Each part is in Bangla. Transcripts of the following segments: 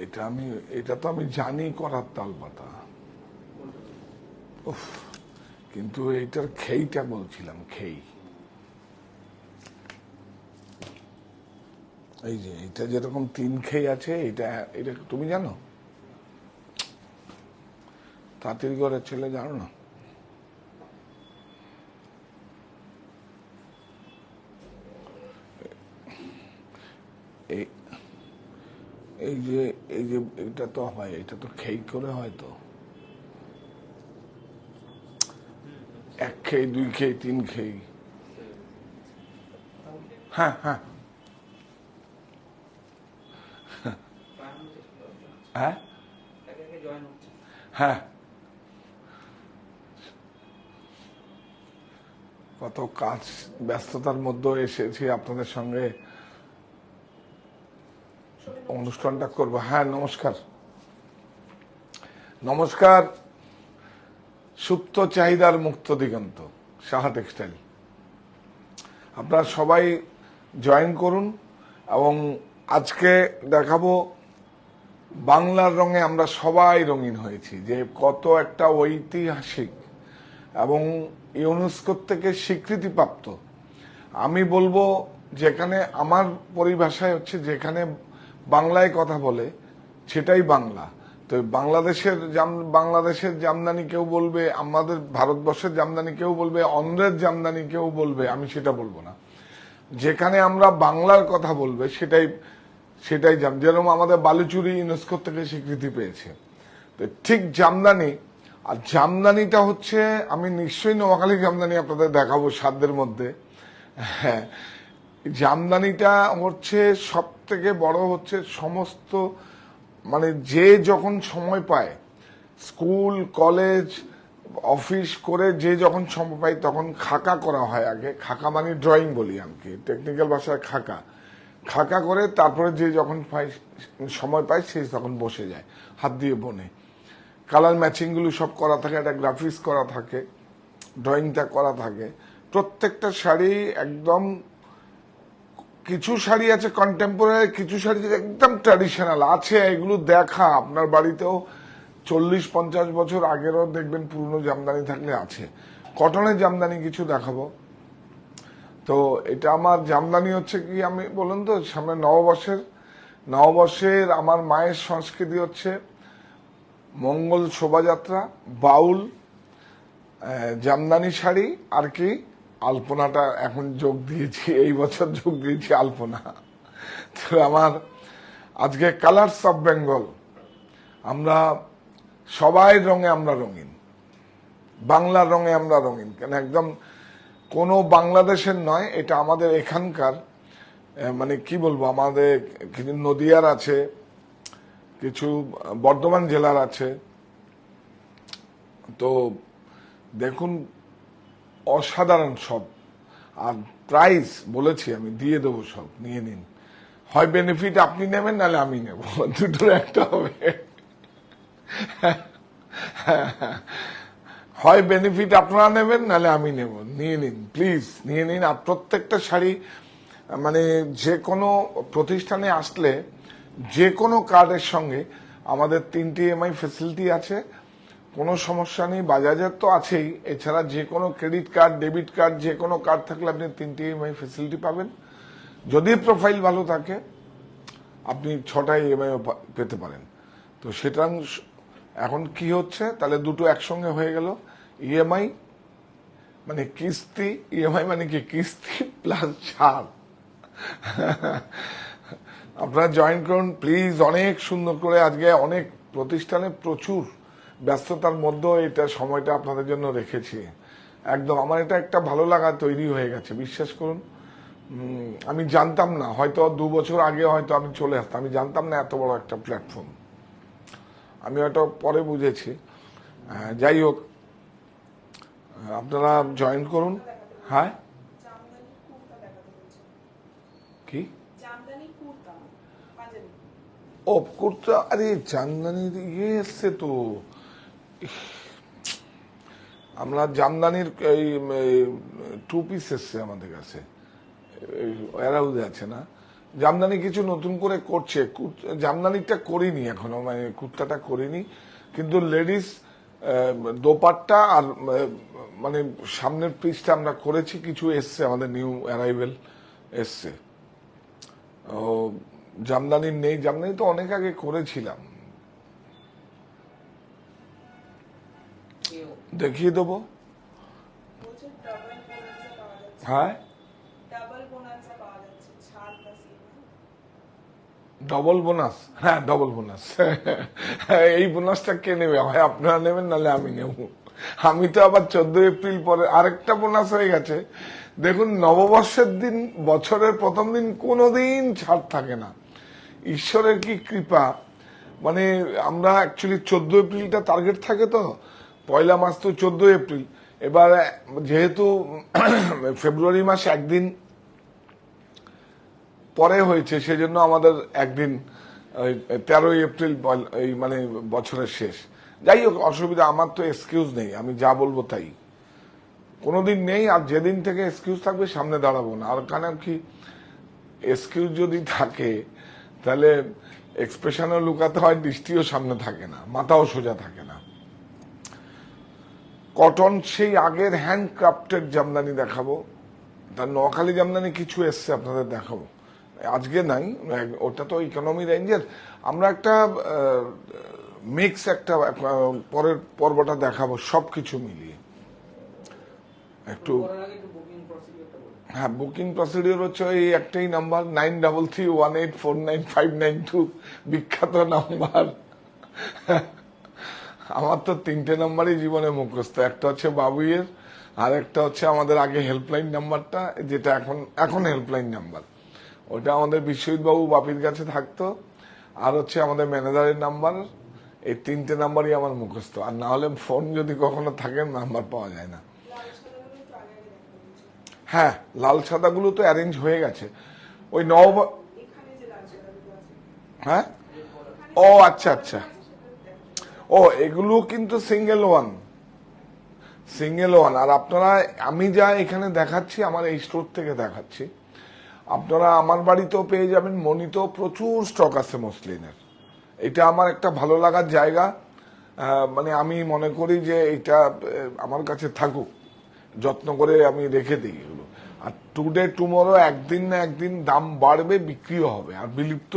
এটা তো আমি জানি করার তাল পাতা, কিন্তু এইটার খেইটা বলছিলাম। খেই এই যে এটা যেরকম 3 খেই আছে, এটা এটা তুমি জানো? তাঁতির ঘরের ছেলে জানো না? এই যে এটা তো হয়, এটা তো খেই করে হয় তো। 1 খেই, 2 খেই, 3 খেই। হ্যাঁ হ্যাঁ হ্যাঁ হ্যাঁ, কত কাজ ব্যস্ততার মধ্যে এসেছি আপনাদের সঙ্গে অনুষ্ঠানটা করব। হ্যাঁ, নমস্কার। নমস্কার। সুপ্ত চাহিদার মুক্ত দিগন্ত, সাহা টেক্সটাইল। আপনারা সবাই জয়েন করুন এবং আজকে দেখাবো বাংলার রঙে আমরা সবাই রঙিন হয়েছি, যে কত একটা ঐতিহাসিক এবং ইউনেস্কোর থেকে স্বীকৃতিপ্রাপ্ত। আমি বলবো যেখানে আমার পরিভাষায় হচ্ছে যেখানে বাংলায় কথা বলে সেটাই বাংলা। তো বাংলাদেশের জামদানি কেউ বলবে, আমাদের ভারতবর্ষের জামদানি কেউ বলবে, অন্ধ্রের জামদানি কেউ বলবে, আমি সেটা বলবো না। যেখানে আমরা বাংলার কথা বলবে সেটাই যেরকম আমাদের বালুচুরি ইউনেস্কো থেকে স্বীকৃতি পেয়েছে, তো ঠিক জামদানি। আর জামদানিটা হচ্ছে, আমি নিশ্চয়ই নোয়াখালী জামদানি আপনাদের দেখাবো সাধ্যের মধ্যে। হ্যাঁ, জামদানিটা হচ্ছে সব থেকে বড় হচ্ছে সমস্ত, মানে যে যখন সময় পায়, স্কুল কলেজ অফিস করে যে যখন সময় পায় তখন খাকা করা হয়। আগে খাকা মানে ড্রয়িং বলি আমি, টেকনিক্যাল ভাষায় খাকা। খাকা করে তারপরে যে যখন সময় পায় সে তখন বসে যায়, হাত দিয়ে বনে। কালার ম্যাচিংগুলো সব করা থাকে, একটা গ্রাফিক্স করা থাকে, ড্রয়িংটা করা থাকে। প্রত্যেকটা শাড়ি একদম, কিছু শাড়ি আছে কন্টেম্পোরারি, কিছু শাড়ি একদম ট্র্যাডিশনাল আছে। এগুলো দেখা আপনার বাড়িতেও 40-50 বছর আগেরও দেখবেন পুরনো জামদানি থাকলে আছে। কটনের জামদানি কিছু দেখাবো। তো এটা আমার জামদানি হচ্ছে কি, আমি বলুন তো, সামনে নববর্ষের আমার মায়ের সংস্কৃতি হচ্ছে মঙ্গল শোভাযাত্রা, বাউল, জামদানি শাড়ি, আর কি আলপনাটা এখন যোগ দিয়েছি, এই বছর যোগ দিয়েছি আলপনা। তো আমার আজকে কালারস অফ বেঙ্গল, আমরা সবাই রঙে আমরা রঙিন, বাংলার রঙে আমরা রঙিন। কেন একদম কোনো বাংলাদেশের নয়, এটা আমাদের এখানকার, মানে কি বলবো, আমাদের কিছু নদিয়ার আছে, কিছু বর্ধমান জেলার আছে। তো দেখুন, অসাধারণ সব। আর প্রাইস বলেছি আমি দিয়ে দেবো, সব নিয়ে নিন। হয় বেনিফিট আপনি নেবেন, নাহলে আমি নেব, দুটোর একটা হবে। হয় বেনিফিট আপনারা নেবেন, নাহলে আমি নেব। নিয়ে নিন প্লিজ, নিয়ে নিন। আর প্রত্যেকটা শাড়ি, মানে যে কোনো প্রতিষ্ঠানে আসলে যে কোনো কার্ডের সঙ্গে আমাদের 3টি EMI ফেসিলিটি আছে, কোনো সমস্যা নেই। বাজাজের তো আছেই, এছাড়া যে কোনো ক্রেডিট কার্ড, ডেবিট কার্ড, যে কোনো কার্ড থাকলে আপনি 3টি EMI ফেসিলিটি পাবেন। যদি প্রোফাইল ভালো থাকে আপনি 6টা EMI পেতে পারেন। তো সেটা এখন কি হচ্ছে, তাহলে দুটো একসঙ্গে হয়ে গেল। EMI মানে কিস্তি, EMI মানে কি কিস্তি প্লাস ছাড়। আপনারা জয়েন করুন প্লিজ, অনেক সুন্দর করে। আজকে অনেক প্রতিষ্ঠানে প্রচুর ব্যস্ততার মধ্যে এটা সময়টা আপনাদের জন্য রেখেছি। একদম আমার এটা একটা ভালো লাগা তৈরি হয়ে গেছে, বিশ্বাস করুন। আমি জানতাম না, হয়তো 2 বছর আগে হয়তো আমি চলে আসতাম, আমি জানতাম না এত বড় একটা প্ল্যাটফর্ম। আমি হয়তো পরে বুঝেছি। যাই হোক, আপনারা জয়েন করুন। হ্যাঁ, কি ও কুর্তা, আরে জামদানির ইয়ে এসছে তো, আমরা জামদানির এই 2 পিস এসছে আমাদের কাছে, এরাউদে আছে না, জামদানি কিছু নতুন করে করছে, জামদানিটা করিনি এখনো, মানে কুর্তাটা করিনি, কিন্তু লেডিস দোপাট্টা আর মানে সামনের পিসটা আমরা করেছি, কিছু এসছে, আমাদের নিউ অ্যারাইভেল এসছে। ও জামদানি নেই, জামদানি তো অনেক আগে করেছিলাম, দেখিয়ে দেবো। হ্যাঁ, ডবল বোনাস, হ্যাঁ ডবল বোনাস। এই বোনাসটা কে নেবে? হয় আপনারা নেবেন, নাহলে আমি নেব। আমি তো আবার 14 এপ্রিল পরে আরেকটা বোনাস হয়ে গেছে। দেখুন, নববর্ষের দিন, বছরের প্রথম দিন কোনোদিন ছাড় থাকে না, ঈশ্বরের কি কৃপা। মানে আমরা অ্যাকচুয়ালি 14 এপ্রিলটা টার্গেট থাকে, তো পয়লা মাস তো 14 এপ্রিল। এবার যেহেতু ফেব্রুয়ারি মাস একদিন পরে হয়েছে, সেজন্য আমাদের একদিন 13 এপ্রিল এই মানে বছরের শেষ। যাই হোক, অসুবিধা, আমার তো এক্সকিউজ নেই, আমি যা বলবো তাই, কোনোদিন নেই। আর যেদিন থেকে এক্সকিউজ থাকবে সামনে দাঁড়াবো না। আর কেন কি, এক্সকিউজ যদি থাকে তাহলে এক্সপ্রেশনও লুকাতে হয়, দৃষ্টিও সামনে থাকে না, মাথাও সোজা থাকে না। কটন সেই আগের হ্যান্ডক্রাফটেড জামদানি দেখাবো, তার নোয়াখালী জামদানি কিছু এসছে, আপনাদের দেখাবো। আজকে নাই, ওটা তো ইকোনমি রেঞ্জের। আমরা একটা মিক্স, একটা পরের পর্বটা দেখাবো সবকিছু মিলিয়ে একটু। হ্যাঁ, বুকিং প্রসিডিওর হচ্ছে ওই একটাই নাম্বার, 9331849592, বিখ্যাত নাম্বার। আমার তো 3টে নাম্বারই জীবনে মুখস্থ, একটা হচ্ছে বাবুইয়ের, আর একটা হচ্ছে আমাদের আগে হেল্পলাইন নাম্বারটা, যেটা এখন হেল্পলাইন নাম্বার, ওটা আমাদের বিশ্বজিৎ বাবু বাপির কাছে থাকতো, আর হচ্ছে আমাদের ম্যানেজারের নাম্বার। এই 3টে নাম্বারই আমার মুখস্থ, আর না হলে ফোন যদি কখনো থাকে নাম্বার পাওয়া যায় না। হ্যাঁ, লাল সাদাগুলো তো অ্যারেঞ্জ হয়ে গেছে, ওই হ্যাঁ, ও আচ্ছা আচ্ছা, ও এগুলো কিন্তু সিঙ্গেল ওয়ান। আর আপনারা, আমি যা এখানে দেখাচ্ছি আমার এই স্টোর থেকে দেখাচ্ছি, আপনারা আমার বাড়িতেও পেয়ে যাবেন, মনিতেও প্রচুর স্টক আছে মসলিনের। এটা আমার একটা ভালো লাগার জায়গা, মানে আমি মনে করি যে এটা আমার কাছে থাকুক, যত্ন করে আমি রেখে দিই এগুলো। আর টুডে টুমোরো, একদিন না একদিন দাম বাড়বে, বিক্রিও হবে, আর বিলুপ্ত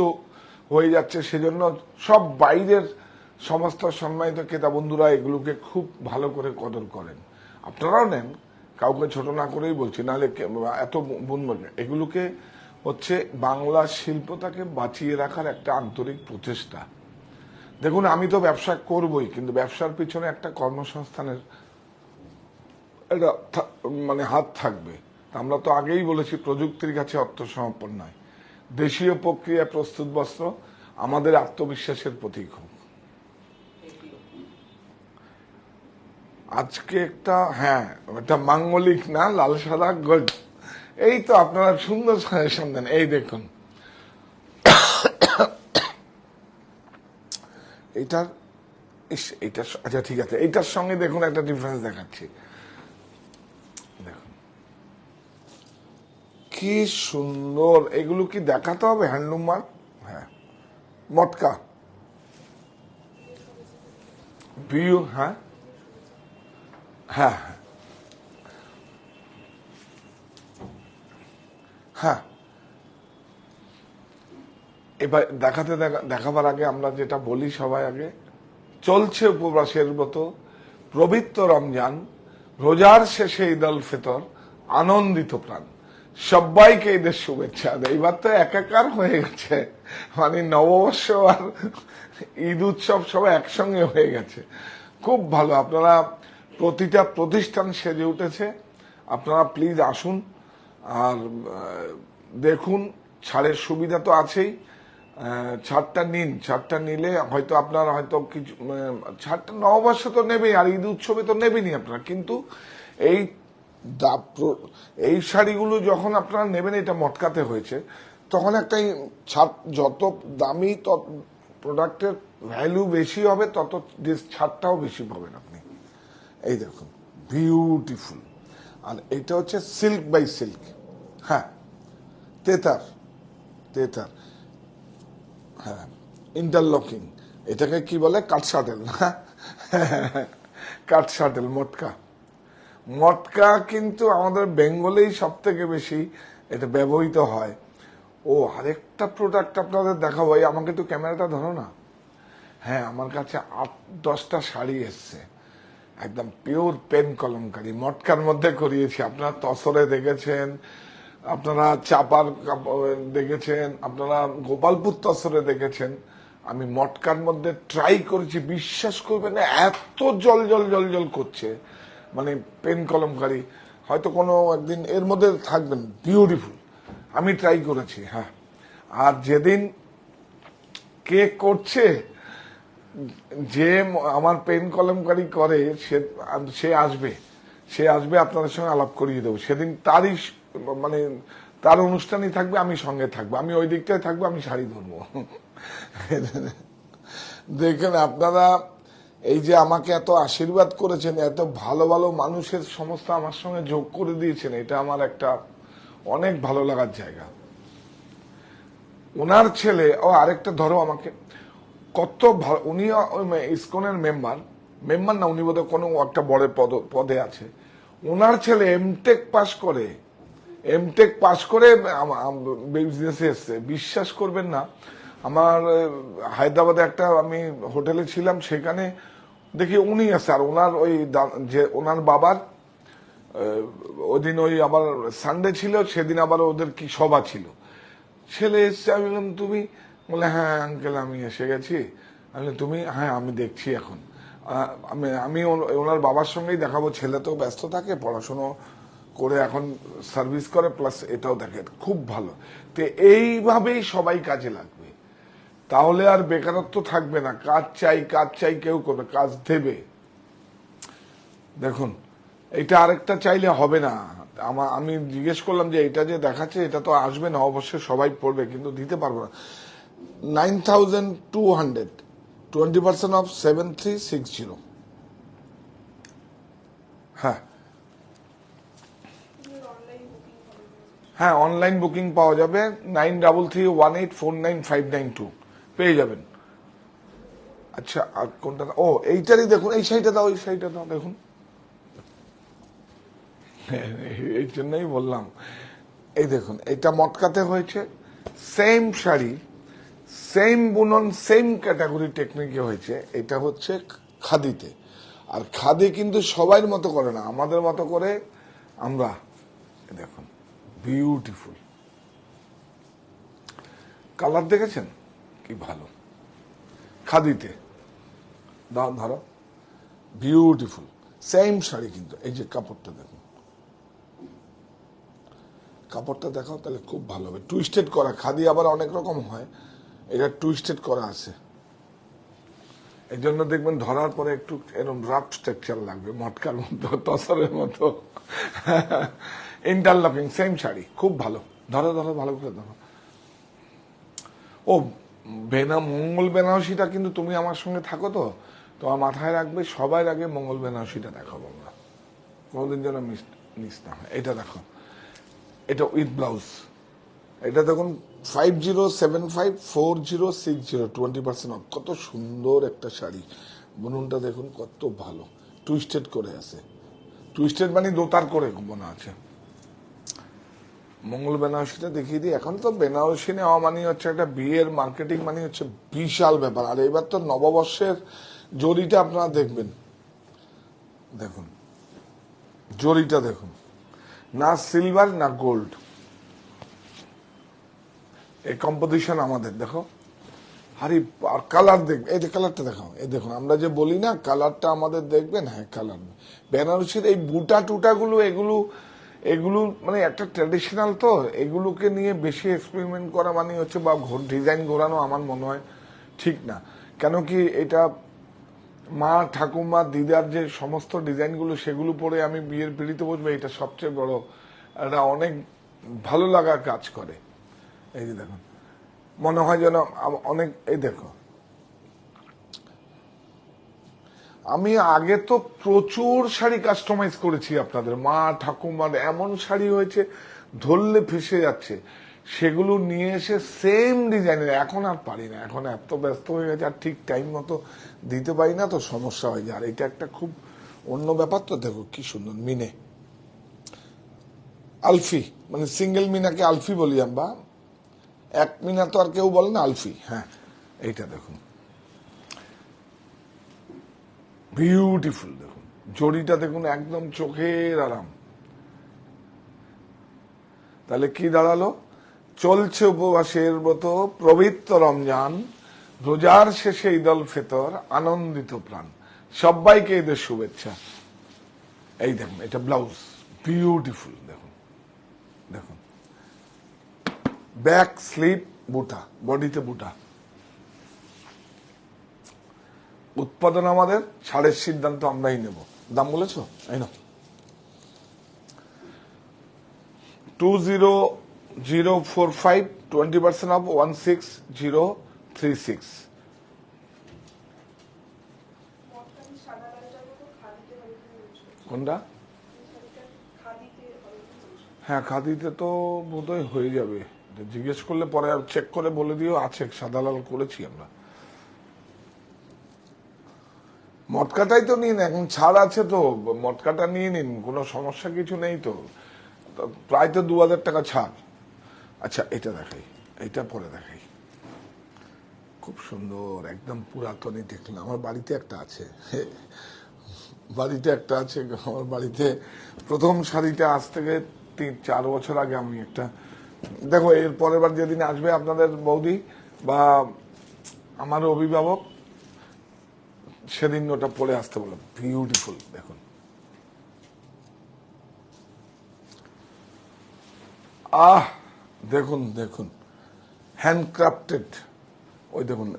হয়ে যাচ্ছে। সেজন্য সব বাইরের সমস্ত সম্মানিত ক্রেতা বন্ধুরা এগুলোকে খুব ভালো করে কদর করেন, আপনারাও নেন, কাউকে ছোট না করেই বলছি, নাহলে এত বলবেন। এগুলোকে হচ্ছে বাংলা শিল্পটাকে বাঁচিয়ে রাখার একটা আন্তরিক প্রচেষ্টা। দেখুন, আমি তো ব্যবসা করবই, কিন্তু ব্যবসার পিছনে একটা কর্মসংস্থানের এটা মানে হাত থাকবে। আমরা তো আগেই বলেছি, প্রযুক্তির কাছে আত্মসমর্পণ নয়, দেশীয় প্রক্রিয়া প্রস্তুত বস্ত্র আমাদের আত্মবিশ্বাসের প্রতীক হোক। আজকে একটা, হ্যাঁ, একটা মাঙ্গলিক না, লাল সাদা গোল্ড, এই তো আপনারা সুন্দর সাজেশন দেন। এই দেখুন, এইটার এইটার আচ্ছা ঠিক আছে, এইটার সঙ্গে দেখুন একটা ডিফারেন্স দেখাচ্ছি। দেখুন কি সুন্দর, এগুলো কি দেখাতে হবে? হ্যান্ডলুম মার্ক, হ্যাঁ, মটকা ভিউ, হ্যাঁ হ্যাঁ হ্যাঁ। এবার দেখাবার আগে আমরা যেটা বলি সবাই আগে, চলছে উপবাসের মতো পবিত্র রমজান, রোজার শেষে ঈদ উল ফিতর, আনন্দিত প্রাণ, সবাইকে ঈদের শুভেচ্ছা। এইবার তো একাকার হয়ে গেছে, মানে নববর্ষ আর ঈদ উৎসব সব একসঙ্গে হয়ে গেছে। খুব ভালো, আপনারা প্রতিটা প্রতিষ্ঠান সেজে উঠেছে। আপনারা প্লিজ আসুন আর দেখুন, ছাড়ের সুবিধা তো আছেই, ছাড়টা নিন। ছাড়টা নিলে হয়তো আপনার হয়তো কিছু, ছাড়টা নববর্ষ তো নেবেই, আর ঈদ উৎসবে তো নেবেনই আপনারা, কিন্তু এই শাড়িগুলো যখন আপনারা নেবেন, এটা মটকাতে হয়েছে, তখন একটা ছাড়, যত দামি তত প্রোডাক্টের ভ্যালু বেশি হবে, তত ছাড়টাও বেশি পাবেন আপনি। এই দেখুন, বিউটিফুল। আর এটা হচ্ছে সিল্ক বাই সিল্ক, হ্যাঁ, তেতার, তেতার, হ্যাঁ, ইন্টারলকিং, এটাকে কি বলে, কাট শাটেল না, কাট শাটেল, মটকা। মটকা কিন্তু আমাদের বেঙ্গলেই সব থেকে বেশি এটা ব্যবহৃত হয়। ও আরেকটা প্রোডাক্ট আপনাদের দেখাবো, আমাকে একটু ক্যামেরাটা ধরো না। হ্যাঁ, আমার কাছে 8-10টা শাড়ি এসছে, একদম পিওর পেন কলমকারী, মটকার মধ্যে করিয়েছি। আপনারা তসরে দেখেছেন, আপনারা চাপার দেখেছেন, আপনারা গোপালপুর তসরে দেখেছেন, আমি মটকার মধ্যে ট্রাই করেছি। বিশ্বাস করবেন না, এত জল জল জল জল করছে, মানে পেন কলমকারী। হয়তো কোনো একদিন এর মধ্যে থাকবেন, বিউটিফুল। আমি ট্রাই করেছি, হ্যাঁ। আর যেদিন কে করছে, যে আমার পেন কলমকারি করে, সে আসবে, আপনাদের সঙ্গে আলাপ করিয়ে দেবো সেদিন। তারই মানে তার অনুষ্ঠানই থাকবে, আমি সঙ্গে থাকবো, আমি ওই দিকটায় থাকবো, আমি শাড়ি ধরবো। দেখেন আপনারা, এই যে আমাকে এত আশীর্বাদ করেছেন, এত ভালো ভালো মানুষের সমস্ত আমার সঙ্গে যোগ করে দিয়েছেন, এটা আমার একটা অনেক ভালো লাগার জায়গা। ওনার ছেলে, ও আরেকটা ধরো আমাকে, কত ভালো, উনি ইসকনের মেম্বার না, উনি বোধহয় কোনো একটা বড় পদে আছে। ওনার ছেলে এমটেক পাশ করে বিজনেসে এসছে। বিশ্বাস করবেন না, আমার হায়দ্রাবাদে একটা আমি হোটেলে ছিলাম, সেখানে দেখি উনি আছে, আর ওনার ওই যে ওনার বাবার ওই দিন ওই আবার সানডে ছিল, সেদিন আবার ওদের কি সভা ছিল। ছেলে এসছে, আমি বললাম তুমি, বলে হ্যাঁ আঙ্কেল আমি এসে গেছি। আমি তুমি, হ্যাঁ আমি দেখছি এখন। আমি ওনার বাবার সঙ্গেই দেখাবো, ছেলে তো ব্যস্ত থাকে, পড়াশুনো করে এখন সার্ভিস করে, প্লাস এটাও দেখে, খুব ভালো। তো এইভাবেই সবাই কাজে লাগবে, তাহলে আর বেকারত্ব থাকবে না। কাজ চাই কেউ করবে, কাজ দেবে। দেখুন, এটা আরেকটা চাইলে হবে না। আমি জিজ্ঞেস করলাম যে এটা যে দেখাচ্ছে, এটা তো আসবে না, অবশ্যই সবাই পড়বে, কিন্তু দিতে পারবো না। 9,200, 20% অফ 7,360। হ্যাঁ হ্যাঁ, অনলাইন বুকিং পাওয়া যাবে, 9331849592 পেয়ে যাবেন। আচ্ছা, আর কোনটা, ও এইটারই দেখুন, এই শাড়িটা দাও, দেখুন। এই জন্যই বললাম, এই দেখুন, এটা মটকাতে হয়েছে, সেম শাড়ি, সেম বুনন, সেম ক্যাটাগরি টেকনিকে হয়েছে। এটা হচ্ছে খাদিতে। আর খাদি কিন্তু সবাই মতো করে না, আমাদের মতো করে আমরা। দেখুন, বিউটিফুল কালার দেখেছেন, কি ভালো, খাদিতে। দাও ধরো, বিউটিফুল সেম শাড়ি, কিন্তু এই যে কাপড়টা দেখুন, কাপড়টা দেখাও, তাহলে খুব ভালো হবে। টুইস্টেড করা, খাদি আবার অনেক রকম হয়, এটা টুইস্টেড করা আছে। এই জন্য দেখবেন ধরার পরে একটু এরকম রাফ স্ট্রাকচার লাগবে, মটকার মতো, তসরের মতো। ইন্টারলকিং, সেম শাড়ি, খুব ভালো। ধরো ভালো করে ধরো। ও মঙ্গল বেনারসিটা কিন্তু তুমি আমার সঙ্গে থাকো তো, তোমার মাথায় রাখবে, সবার আগে মঙ্গল বেনারসিটা দেখাবো আমরা, কোনোদিন যেন মিস না হয়। এটা দেখো, এটা উইথ ব্লাউজ, এটা দেখুন 50754060, 20% অফ। কত সুন্দর একটা শাড়ি, বুননটা দেখুন কত ভালো, টুইস্টেড করে আছে। টুইস্টেড মানে দোতার করে বোনা আছে। মঙ্গল বেনারসিটা দেখিয়ে দিই। এখন তো বেনারসি নেওয়া মানে হচ্ছে একটা বিয়ের মার্কেটিং, মানে হচ্ছে বিশাল ব্যাপার। আর এবার তো নববর্ষের জরিটা আপনারা দেখবেন, দেখুন জরিটা দেখুন, না সিলভার না গোল্ড, এই কম্পোজিশন আমাদের। দেখো, আরে আর কালার দেখবে, এই যে কালারটা দেখাও, এই দেখুন, আমরা যে বলি না কালারটা আমাদের দেখবেন, হ্যাঁ কালার। বেনারসির এই বুটা টুটাগুলো, এগুলো মানে একটা ট্র্যাডিশনাল, তো এগুলোকে নিয়ে বেশি এক্সপেরিমেন্ট করা মানে হচ্ছে, বা ডিজাইন ঘোরানো, আমার মনে হয় ঠিক না। কেন কি, এটা মা ঠাকুমা দিদার যে সমস্ত ডিজাইনগুলো, সেগুলো পরে আমি বিয়ের পিড়িতে বসবো, এটা সবচেয়ে বড়, এটা অনেক ভালো লাগার কাজ করে। এই যে দেখুন, মনে হয় যেন অনেক, এই দেখো, আমি আগে তো প্রচুর শাড়ি কাস্টমাইজ করেছি আপনাদের, মা ঠাকুমার এমন শাড়ি হয়েছে ধরলে ফেসে যাচ্ছে। সেগুলো নিয়ে এসে সেম ডিজাইনের, এখন আর পারি না, এখন এত ব্যস্ত হয়ে গেছে আর ঠিক টাইম মতো দিতে পারি না, তো সমস্যা হয়ে যায়। আর এটা একটা খুব অন্য ব্যাপার। তো দেখো কি সুন্দর মিনে, আলফি, মানে সিঙ্গেল মিনাকে আলফি বলি আমরা, এক মিনা তো আর কেউ বলে না, আলফি। হ্যাঁ, এইটা দেখুন, বিউটিফুল। দেখুন জড়িটা দেখুন, একদম চোখের আরাম। তাহলে কি দাঁড়ালো? চলছে উপবাসের ব্রত, পবিত্র রমজান, রোজার শেষে ঈদ উল ফিতর, আনন্দিত প্রাণ, সবাইকে ঈদের শুভেচ্ছা। এই দেখুন, এটা ব্লাউজ, বিউটিফুল। দেখুন দেখুন, ব্যাক স্লিপ বুটা, বডিতে বুটা। উৎপাদন আমাদের, ছাড়ের সিদ্ধান্ত আমরাই নেব। দাম বলেছো? এই না, 20045, 20% অফ 16036। কোনটা? হ্যাঁ, খাদিতে তো বোধহয় হয়ে যাবে, জিজ্ঞেস করলে পরে চেক করে বলে দিও। আছে, সাদা লাল করেছি আমরা। মটকাটাই তো নিন, এখন ছাড় আছে তো, মটকাটা নিয়ে নিন, কোনো সমস্যা কিছু নেই তো। প্রায় তো 2000 টাকা ছাড়। আচ্ছা, এটা দেখাই, এটা পরে দেখাই। খুব সুন্দর, একদম পুরাতনই দেখলাম। আমার বাড়িতে একটা আছে, আমার বাড়িতে প্রথম শাড়িটা আজ থেকে 3-4 বছর আগে আমি একটা, দেখো এর পরের বার যেদিন আসবে আপনাদের বৌদি বা আমার অভিভাবক, সেদিন ওটা পরে আসতে বলো। বিউটিফুল। দেখুন, দেখুন দেখুন, হ্যান্ডক্রাফটেড, ওই দেখুন,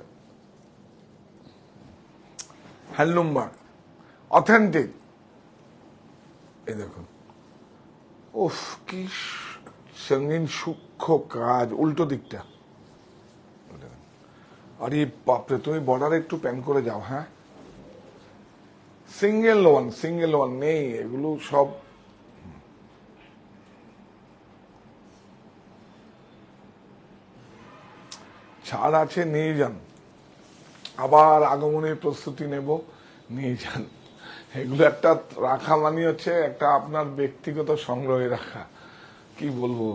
হ্যান্ডলুম ওয়ার্ক, অথেন্টিক। এই দেখুন, উফ কি সঙ্গীন সূক্ষ্ম কাজ, উল্টো দিকটা। আরে বাপরে, তুমি বর্ডারে একটু প্যান করে যাও। হ্যাঁ, সিঙ্গেল ওয়ান নেই, এগুলো সব ছাড় আছে, নিয়ে যান। আবার আগমনের প্রস্তুতি নেব, নিয়ে যান। এগুলো একটা রাখা মানে হচ্ছে একটা আপনার ব্যক্তিগত সংগ্রহে রাখা, কি বলবো,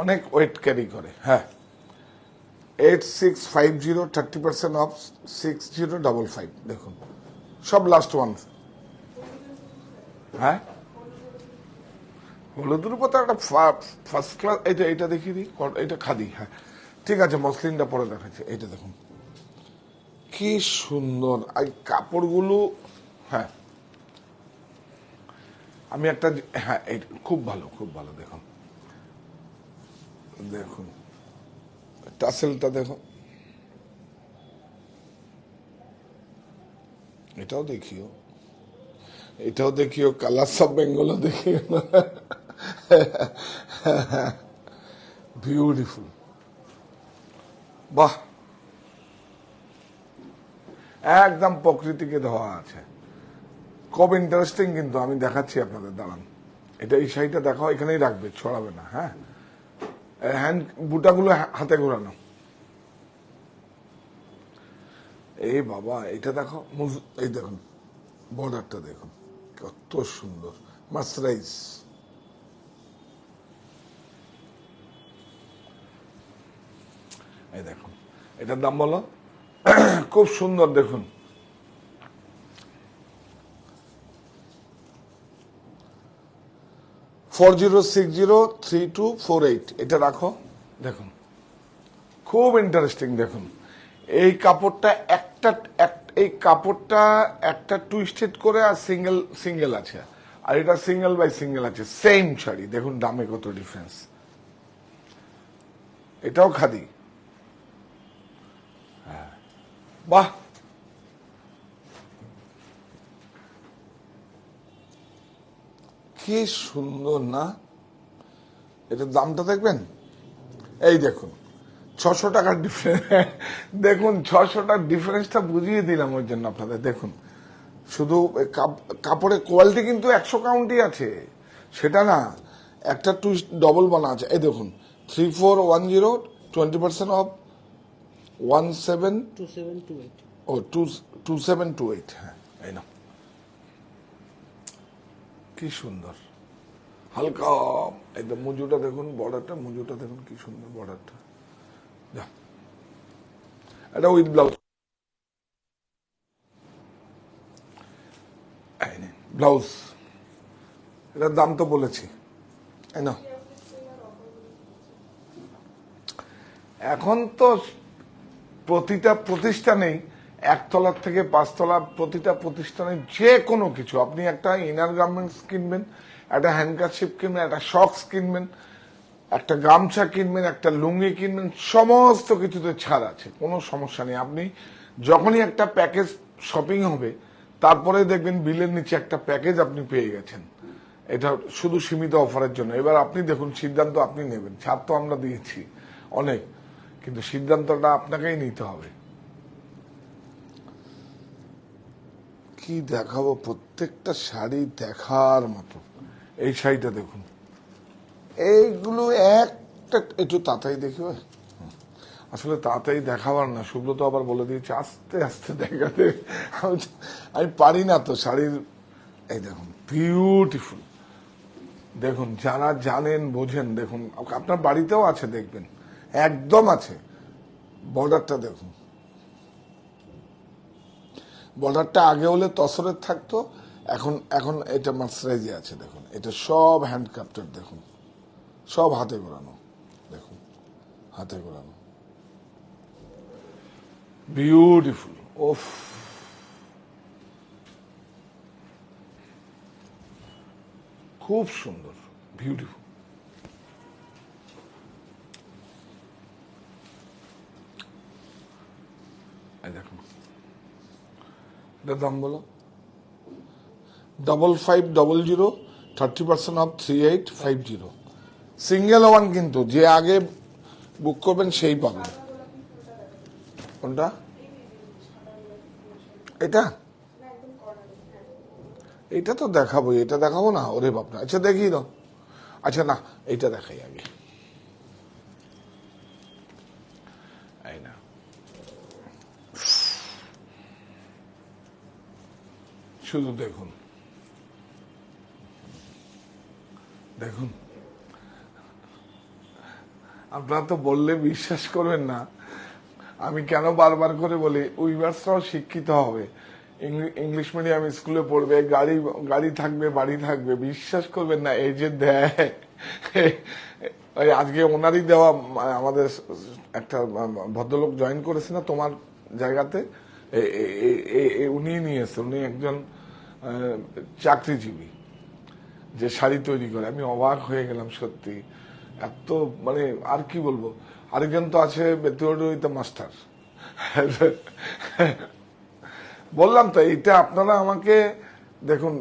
অনেক ওয়েট ক্যারি করে। হ্যাঁ, 8650, 30% অফ 6055। দেখুন, সব লাস্ট ওয়ান। হ্যাঁ, হলুদের উপর তো একটা ফার্স্ট ক্লাস। এটা দেখিয়ে দিই, এটা খাদি। হ্যাঁ ঠিক আছে, মসলিনটা পরে দেখাচ্ছে। এটা দেখুন কি সুন্দর এই কাপড়গুলো। হ্যাঁ, আমি একটা, হ্যাঁ খুব ভালো, খুব ভালো। দেখুন দেখুন, টাসেলটা দেখো, এটাও দেখিও, এটাও দেখিও, কালার অফ বেঙ্গলও দেখিও। বিউটিফুল, বাহ, একদম প্রকৃতিকে ধোয়া আছে। খুব ইন্টারেস্টিং, কিন্তু আমি দেখাচ্ছি আপনাদের, দাঁড়ান। এটা এই শাড়িটা দেখাও, এখানেই রাখবে, ছড়াবে না। হ্যাঁ, হ্যান্ড বুটাগুলো হাতে ঘোরানো। এই বাবা, এটা দেখো, এই দেখুন বর্ডারটা দেখুন কত সুন্দর, মার্সারাইজ। এই দেখুন, এটার দাম বলো। খুব সুন্দর, দেখুন 40603248। এটা রাখো, দেখুন খুব ইন্টারেস্টিং। দেখুন এই কাপড়টা এই কাপড়টা একটা টুইস্টেড করে, আর সিঙ্গেল সিঙ্গেল আছে, আর এটা সিঙ্গেল বাই সিঙ্গেল আছে, সেম শাড়ি। দেখুন দামে কত ডিফারেন্স। এটাও খাদি। বাহ, কি সুন্দর না? এটার দামটা দেখবেন, এই দেখুন 600 টাকার ডিফারেন্স। দেখুন 600 টাকার ডিফারেন্সটা বুঝিয়ে দিলাম ওই জন্য আপনাদের। দেখুন শুধু কাপড়ের কোয়ালিটি কিন্তু 100 কাউন্টই আছে, সেটা না, একটা টু ডবল বানা আছে, এই দেখুন 3410 20% অফ 2728 ও 2728। হ্যাঁ এই না, কি সুন্দর হালকা। একদম মুজুটা দেখুন, বর্ডারটা, মুজুটা দেখুন কি সুন্দর বর্ডারটা। যা, এটা উইথ ব্লাউজ, ব্লাউজ। এটার দাম তো বলেছি, তাই না? এখন তো প্রতিটা প্রতিষ্ঠানেই, একতলার থেকে পাঁচতলা প্রতিটা প্রতিষ্ঠানে যে কোনো কিছু, আপনি একটা ইনার গার্মেন্টস কিনবেন, একটা হ্যান্ডকারশিপ কিনবেন, একটা শক্স কিনবেন, একটা গামছা কিনবেন, একটা লুঙ্গি কিনবেন, সমস্ত কিছুতে ছাড় আছে, কোনো সমস্যা নেই। আপনি যখনই একটা প্যাকেজ শপিং হবে, তারপরে দেখবেন বিলের নিচে একটা প্যাকেজ আপনি পেয়ে গেছেন। এটা শুধু সীমিত অফারের জন্য। এবার আপনি দেখুন, সিদ্ধান্ত আপনি নেবেন। ছাড় তো আমরা দিয়েছি অনেক, কিন্তু সিদ্ধান্তটা আপনাকেই নিতে হবে। কি দেখাবো, প্রত্যেকটা শাড়ি দেখার মতো। এই শাড়িটা দেখুন, এইগুলো একটা একটু তাড়াতাড়ি দেখি ভাই। আসলে তাড়াতাড়ি দেখাবার না, সুব্রত আবার বলে দিয়েছে আস্তে আস্তে দেখাতে। আমি পারি না তো শাড়ির। এই দেখুন বিউটিফুল, দেখুন যারা জানেন বোঝেন, দেখুন আপনার বাড়িতেও আছে দেখবেন, একদম আছে। বর্ডারটা দেখুন, বর্ডারটা আগে হলে তসরের থাকতো, এখন এখন এটা মার্সারাইজে আছে। দেখুন এটা সব হ্যান্ডক্রাফটেড, দেখুন সব হাতে ঘোরানো, দেখুন হাতে ঘোরানো, বিউটিফুল। ওফ, খুব সুন্দর, বিউটিফুল। দেখুন এটার দাম বলো, 5500, 30% অফ 3850। সিঙ্গেল ওয়ান, কিন্তু যে আগে বুক করবেন সেই পাবেন। কোনটা? এটা এটা তো দেখাবো, এটা দেখাবো না? ওরে বাপরে, আচ্ছা দেখি দাও। আচ্ছা না, এটা দেখাই আগে। এই না, শুধু দেখুন, দেখুন। আপনারা তো বললে বিশ্বাস করবেন না। আমি কেন বারবার করে বলি, উইভার্সরাও শিক্ষিত হবে, ইংলিশ মিডিয়াম স্কুলে পড়বে, গাড়ি গাড়ি থাকবে, বাড়ি থাকবে। বিশ্বাস করবেন না, এই যে দেয়, ওই আজকে ওনারই দেওয়া, আমাদের একটা ভদ্রলোক জয়েন করেছে না তোমার জায়গাতে, উনি নিয়েছে, উনি একজন চাকরিজীবী যে শাড়ি তৈরি করে। আমি অবাক হয়ে গেলাম সত্যি, এত মানে আর কি বলবো। আরেকজন তো আছে বেতুয়ারিতে মাস্টার। বললাম তো, এইটা আপনারা আমাকে দেখুন,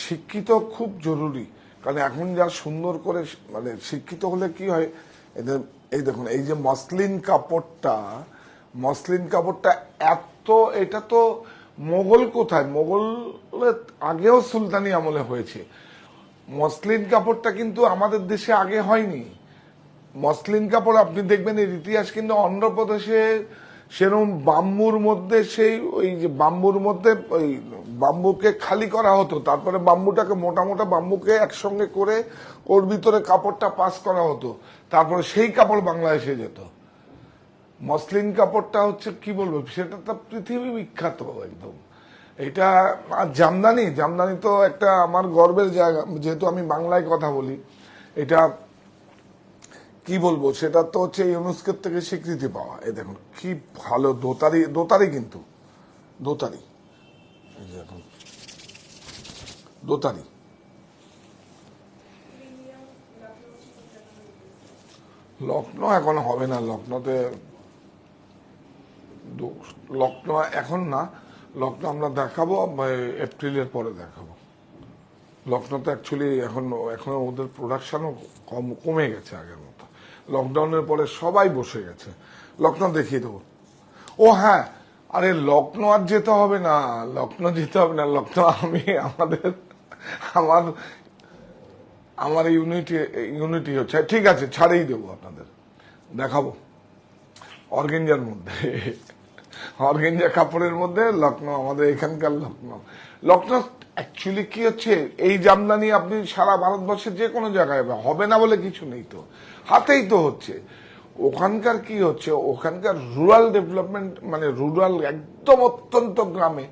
শিক্ষিত খুব জরুরি। কারণ এখন যা সুন্দর করে, মানে শিক্ষিত হলে কি হয়, এদের এই দেখুন, এই যে মসলিন কাপড়টা, মসলিন কাপড়টা এত, এটা তো মোগল কোথায়, মোগল আগেও সুলতানি আমলে হয়েছে। মসলিন কাপড়টা কিন্তু আমাদের দেশে আগে হয়নি। মসলিন কাপড় আপনি দেখবেন, এর ইতিহাস কিন্তু অন্ধ্রপ্রদেশে সেরকম বাম্বুর মধ্যে, সেই ওই যে বাম্বুর মধ্যে ওই বাম্বুকে খালি করা হতো, তারপরে বাম্বুটাকে মোটা মোটা বাম্বুকে একসঙ্গে করে ওর ভিতরে কাপড়টা পাস করা হতো, তারপরে সেই কাপড় বাংলাদেশে যেত। মসলিন কাপড়টা হচ্ছে কি বলবো, সেটা তো পৃথিবী বিখ্যাত একদম। এটা আর জামদানি, জামদানি তো একটা আমার গর্বের জায়গা, যেহেতু আমি বাংলায় কথা বলি। এটা কি বলবো, সেটা তো হচ্ছে ইউনেস্কোর থেকে স্বীকৃতি পাওয়া। এই দেখুন কি ভালো দোতারি, দোতারি কিন্তু দোতারি, এই দেখুন দোতারি। লখনৌ এখন হবে না, লখনৌতে, লখনৌ এখন না, লখনৌ আমরা দেখাবো এপ্রিলের পরে দেখাবো। লখনৌতে অ্যাকচুয়ালি এখন ওদের প্রোডাকশনও কমে গেছে আগের মতো। লকডাউনের পরে সবাই বসে গেছে। লখনৌ দেখিয়ে দেবো। ও হ্যাঁ, আরে লখনৌ আর যেতে হবে না, লখনৌ যেতে হবে না। লখনৌ আমি আমার আমার ইউনিটি ইউনিটি হচ্ছে, ঠিক আছে ছাড়েই দেবো আপনাদের, দেখাবো অর্গেঞ্জার মধ্যে, অর্গেঞ্জা কাপড়ের মধ্যে লখনৌ, আমাদের এখানকার লখনৌ। লখনৌ অ্যাকচুয়ালি কি হচ্ছে, এই জামদানি আপনি সারা ভারতবর্ষের যে কোনো জায়গায় হবে না বলে কিছু নেই তো, হাতেই তো হচ্ছে। ওখানকার কি হচ্ছে, ওখানকার রুরাল ডেভেলপমেন্ট, মানে রুরাল একদম অত্যন্ত গ্রামে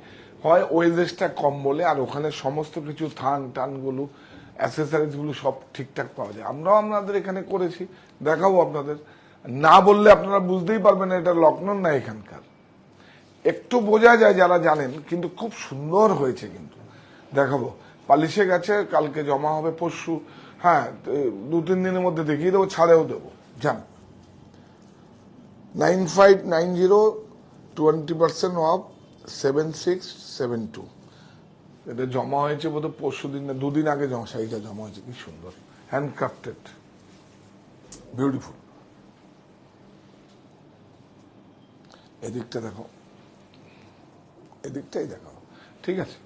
হয়, ওয়েজেসটা কম বলে, আর ওখানে সমস্ত কিছু থান টানগুলো অ্যাসেসারিজ গুলো সব ঠিকঠাক পাওয়া যায়। আমরাও আপনাদের এখানে করেছি, দেখাবো আপনাদের, না বললে আপনারা বুঝতেই পারবেন না এটা লখনৌ না এখানকার। একটু বোঝা যায় যারা জানেন, কিন্তু খুব সুন্দর হয়েছে কিন্তু, দেখাবো। পালিশে গেছে, কালকে জমা হবে, পরশু, হ্যাঁ 2-3 দিনের মধ্যে দেখিয়ে দেবো, ছাড়েও দেবো, যান। 9590 20% অফ 7672। এটা জমা হয়েছে বোধহয় পরশু দিন না 2 দিন আগে শাড়িটা জমা হয়েছে। কি সুন্দর, হ্যান্ডক্রাফটেড, বিউটিফুল। এদিকটা দেখো, এদিকটাই দেখো, ঠিক আছে।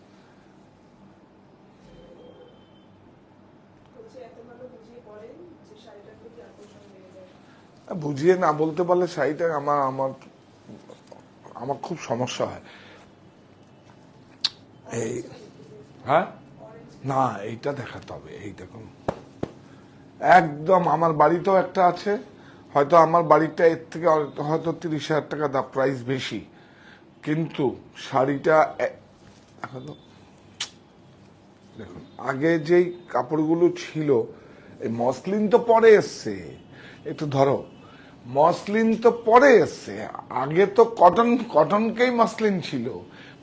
বুঝিয়ে না বলতে পারলে শাড়িটা আমার আমার আমার খুব সমস্যা হয়। এই হ্যাঁ, না এইটা দেখাতে হবে, এই দেখুন একদম। আমার বাড়িতেও একটা আছে, হয়তো আমার বাড়িটা এর থেকে হয়তো 30,000 টাকা দা প্রাইস বেশি, কিন্তু শাড়িটা দেখুন। আগে যেই কাপড়গুলো ছিল, এই মসলিন তো পরে এসছে, একটু ধরো, মসলিন তো পরে এসছে, আগে তো কটনকেই মসলিন ছিল,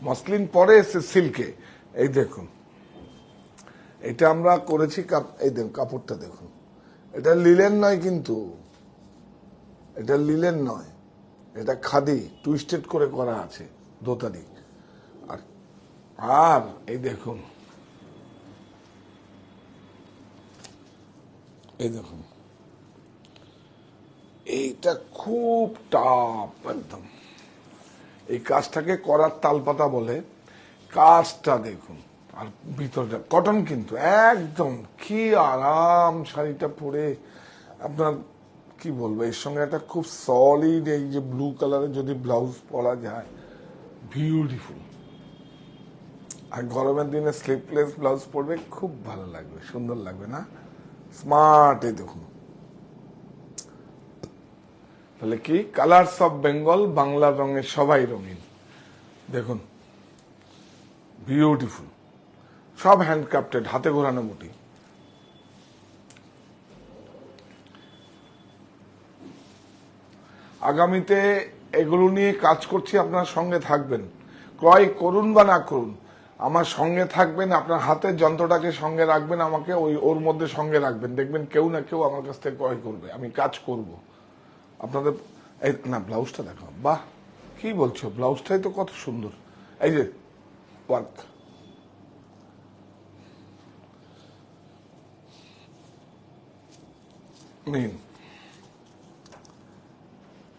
মসলিন পরে এসছে সিল্কে। এই দেখুন, এটা আমরা করেছি, এই দেখুন কাপড়টা দেখুন, এটা লিলেন নয় কিন্তু, এটা লিলেন নয়, এটা খাদি টুইস্টেড করে করা আছে দোতারি। আর আর এই দেখুন, এই দেখুন, এইটা খুব টাপ একদম। এই কাজটাকে করার তালপাতা বলে, কাজটা দেখুন, আর ভিতরটা কটন কিন্তু একদম, কি আরাম শাড়িটা পরে। আপনার কি বলবো, এর সঙ্গে একটা খুব সলিড এই যে ব্লু কালারের যদি ব্লাউজ পরা যায়, বিউটিফুল। আর গরমের দিনে স্লিপলেস ব্লাউজ পরবে, খুব ভালো লাগবে, সুন্দর লাগবে না, স্মার্ট। এই দেখুন, তাহলে কি কালারস অফ বেঙ্গল, বাংলার রঙে সবাই রঙিন। দেখুন বিউটিফুল, সব হ্যান্ডক্রাফটেড, হাতে ঘোরানো মুটি। আগামীতে এগুলো নিয়ে কাজ করছি, আপনার সঙ্গে থাকবেন, ক্রয় করুন বা না করুন, আমার সঙ্গে থাকবেন, আপনার হাতের যন্ত্রটাকে সঙ্গে রাখবেন, আমাকে ওর মধ্যে সঙ্গে রাখবেন, দেখবেন কেউ না কেউ আমার কাছ থেকে ক্রয় করবে, আমি কাজ করব আপনাদের। এই না, ব্লাউজটা দেখো, বাহ কি বলছো, ব্লাউজটাই তো কত সুন্দর, এই যে ওয়ার্ক। নিন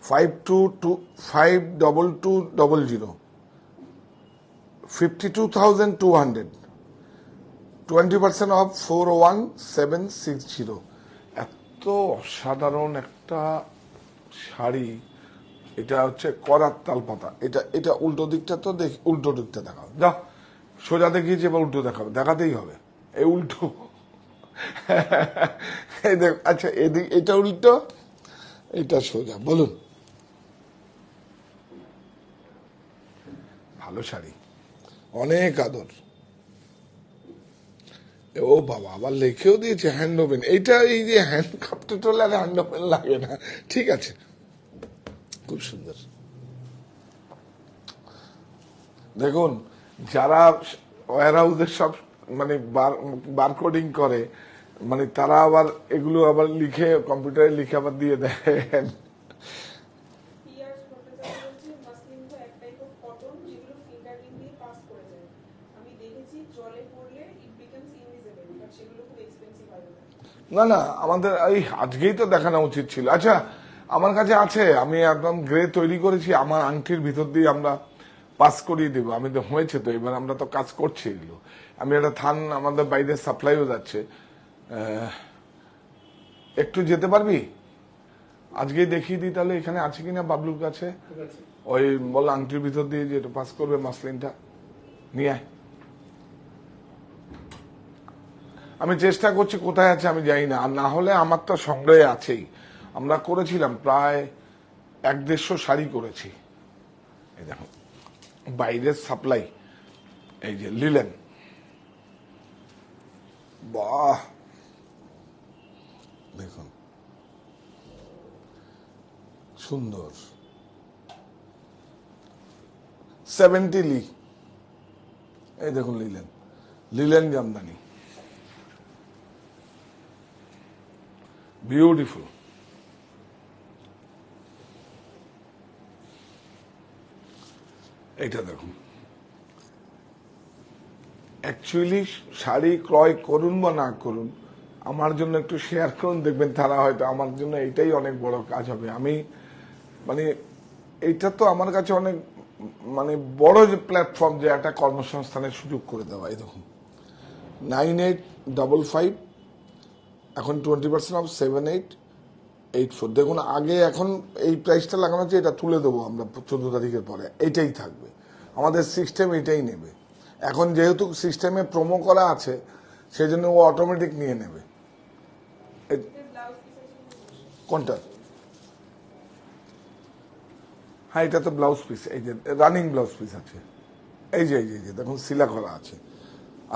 522200 52,200, 20% অফ 41760। এত অসাধারণ একটা শাড়ি, এটা হচ্ছে করার তালপাতা। এটা এটা উল্টো দিকটা তো দেখি, উল্টো দিকটা দেখাও, যা সোজা দেখিয়েছি, এবার উল্টো দেখাবে, দেখাতেই হবে, এই উল্টো। এই দেখ, আচ্ছা এদিক, এটা উল্টো, এটা সোজা, বলুন। ভালো শাড়ি, অনেক আদর। ও বাবা, আবার লিখেও দিয়েছে হ্যান্ড ওভেন। এইটা এই যে হ্যান্ড কাপটা চলে, আর হ্যান্ড ওভেন লাগে না, ঠিক আছে, খুব সুন্দর। দেখুন, যারা ওয়্যার হাউসের সব মানে বারকোডিং করে, মানে তারা আবার এগুলো আবার লিখে, কম্পিউটারে লিখে আবার দিয়ে দেন। না না, আমাদের এই আজকেই তো দেখানো উচিত ছিল। আচ্ছা, আমার কাছে আছে, আমি একদম গ্রে তৈরি করেছি, আমার আংটির ভিতর দিয়ে আমরা পাস করিয়ে দেবো। আমি তো হয়েছে তো, এবার আমরা তো কাজ করছি এগুলো। আমি একটা থান আমাদের বাইরে সাপ্লাইও যাচ্ছে, একটু যেতে পারবি? আজকেই দেখিয়ে দিই তাহলে এখানে আছে কিনা বাবলুর কাছে। ওই বল আংটির ভিতর দিয়ে যেটা পাস করবে মাসলিনটা নিয়ে আয়। আমি চেষ্টা করছি, কোথায় আছে আমি জানি না, আর না হলে আমার তো সংগ্রহে আছেই। আমরা করেছিলাম প্রায় 150 শাড়ি করেছি। এই দেখো বাইরের সাপ্লাই, এই যে লিলেন, বাহ দেখুন সুন্দর, 70 লি। এই দেখুন লিলেন, লিলেন জামদানি, বিউটিফুল। এটা দেখুন, অ্যাকচুয়ালি শাড়ি ক্রয় করুন বা না করুন, আমার জন্য একটু শেয়ার করুন, দেখবেন তারা হয়তো আমার জন্য এটাই অনেক বড় কাজ হবে। আমি মানে এইটা তো আমার কাছে অনেক মানে বড় যে প্ল্যাটফর্ম, যে একটা কর্মসংস্থানের সুযোগ করে দেওয়া। এই দেখুন 9855, এখন 20% অফ 7884। দেখুন আগে, এখন এই প্রাইসটা লাগানো হচ্ছে, এটা তুলে দেবো আমরা 14 তারিখের পরে, এইটাই থাকবে আমাদের সিস্টেম, এটাই নেবে। এখন যেহেতু সিস্টেমে প্রোমো করা আছে, সেই জন্য ও অটোমেটিক নিয়ে নেবে। কোনটা? হ্যাঁ এটা তো ব্লাউজ পিস, এই যে রানিং ব্লাউজ পিস আছে, এই যে দেখুন সিলা করা আছে,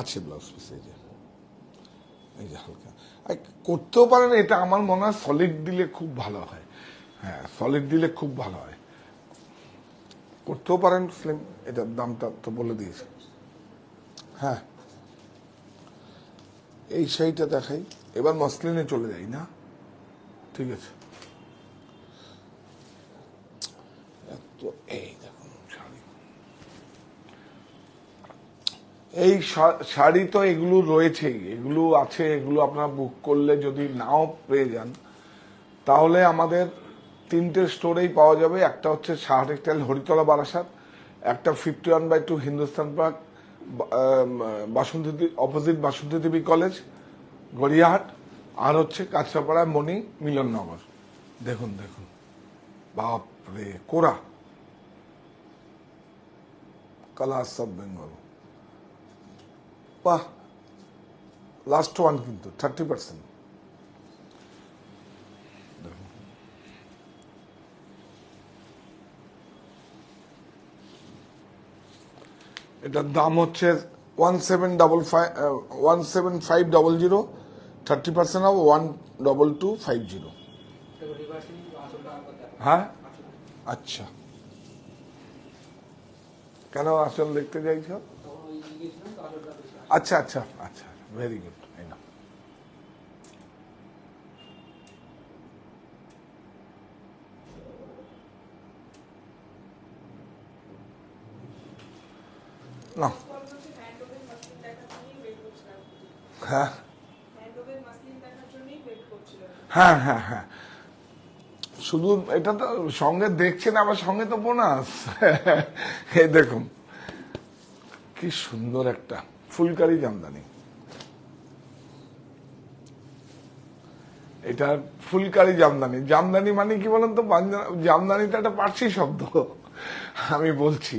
আছে ব্লাউজ পিস, এই যে হালকা করতেও পারেন। এটা আমার মনে হয় সলিড দিলে খুব ভালো হয়। হ্যাঁ সলিড দিলে খুব ভালো হয়, করতেও পারেন স্লিম। এটার দামটা তো বলে দিয়েছে। হ্যাঁ এই শাড়িটা দেখাই, এবার মসলিনে চলে যাই না, ঠিক আছে। তো এই দেখুন শাড়ি, এই শাড়ি তো এগুলো রয়েছেই, এগুলো আছে, এগুলো আপনারা বুক করলে যদি নাও পেয়ে যান, তাহলে আমাদের 3টে স্টোরেই পাওয়া যাবে। একটা হচ্ছে সাহা টেক্সটাইল হরিতলা বারাসাত, একটা 51/2 হিন্দুস্তান পার্ক বাসন্তী, অপোজিট বাসন্তী দেবী কলেজ গড়িয়াহাট, আর হচ্ছে কাঁচরাপাড়া মণি মিলননগর। দেখুন দেখুন বাপরে, কোরা কালার্স অফ বেঙ্গল, বাহ, লাস্ট ওয়ান কিন্তু 30%। এটার দাম হচ্ছে 17500, 30% অফ 12250। হ্যাঁ আচ্ছা, কেন আসল দেখতে চাইছ? আচ্ছা আচ্ছা আচ্ছা, ভেরি গুড। না হ্যাঁ হ্যাঁ হ্যাঁ হ্যাঁ, শুধু এটা তো সঙ্গে দেখছেন, আবার সঙ্গে তো বোনাস। এই দেখুন কি সুন্দর একটা ফুলকারি জামদানি, এটা ফুলকারি জামদানি। জামদানি মানে কি বলেন তো, জামদানিটা একটা পার্সি শব্দ। আমি বলছি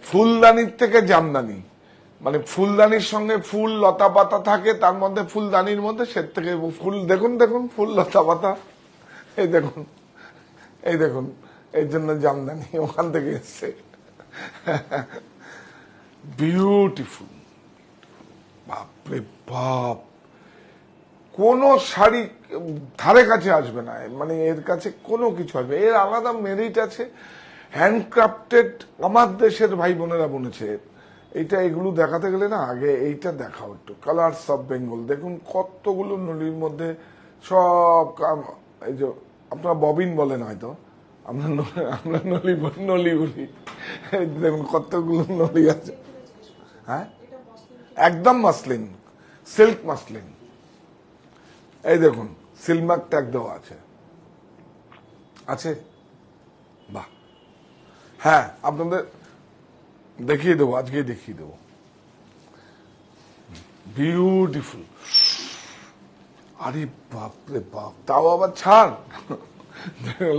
ফুলদানির থেকে জামদানি, মানে ফুলদানির সঙ্গে ফুল লতা পাতা থাকে, তার মধ্যে ফুলদানির মধ্যে সে থেকে ফুল, দেখুন দেখুন ফুল লতা পাতা, এই দেখুন এই দেখুন, এই জন্য জামদানি ওখান থেকে এসছে। বিউটিফুল, বাপরে বাপ, কোন শাড়ি ধারে কাছে আসবে না, মানে এর কাছে কোনো কিছু আসবে, এর আলাদা মেরিট আছে। হ্যান্ডক্রাফটেড, আমার দেশের ভাই বোনেরা বুনেছে এইটা। এগুলো দেখাতে গেলে না, আগে এইটা দেখাও একটু, কালার্স অফ বেঙ্গল। দেখুন কতগুলো নলির মধ্যে সব, এই যে আপনারা ববিন বলেন হয়তো, আমরা নলি বলি। দেখুন কতগুলো নলি আছে। হ্যাঁ একদম মাসলিন, সিল্ক মাসলিন। এই দেখুন সিলমার্ক ট্যাগ দেওয়া আছে, আছে বাহ। হ্যাঁ আপনাদের দেখিয়ে দেবো, আজকে দেখিয়ে দেবো। বিউটিফুল, আরে বাপরে বাপ, তাও আবার ছাড়।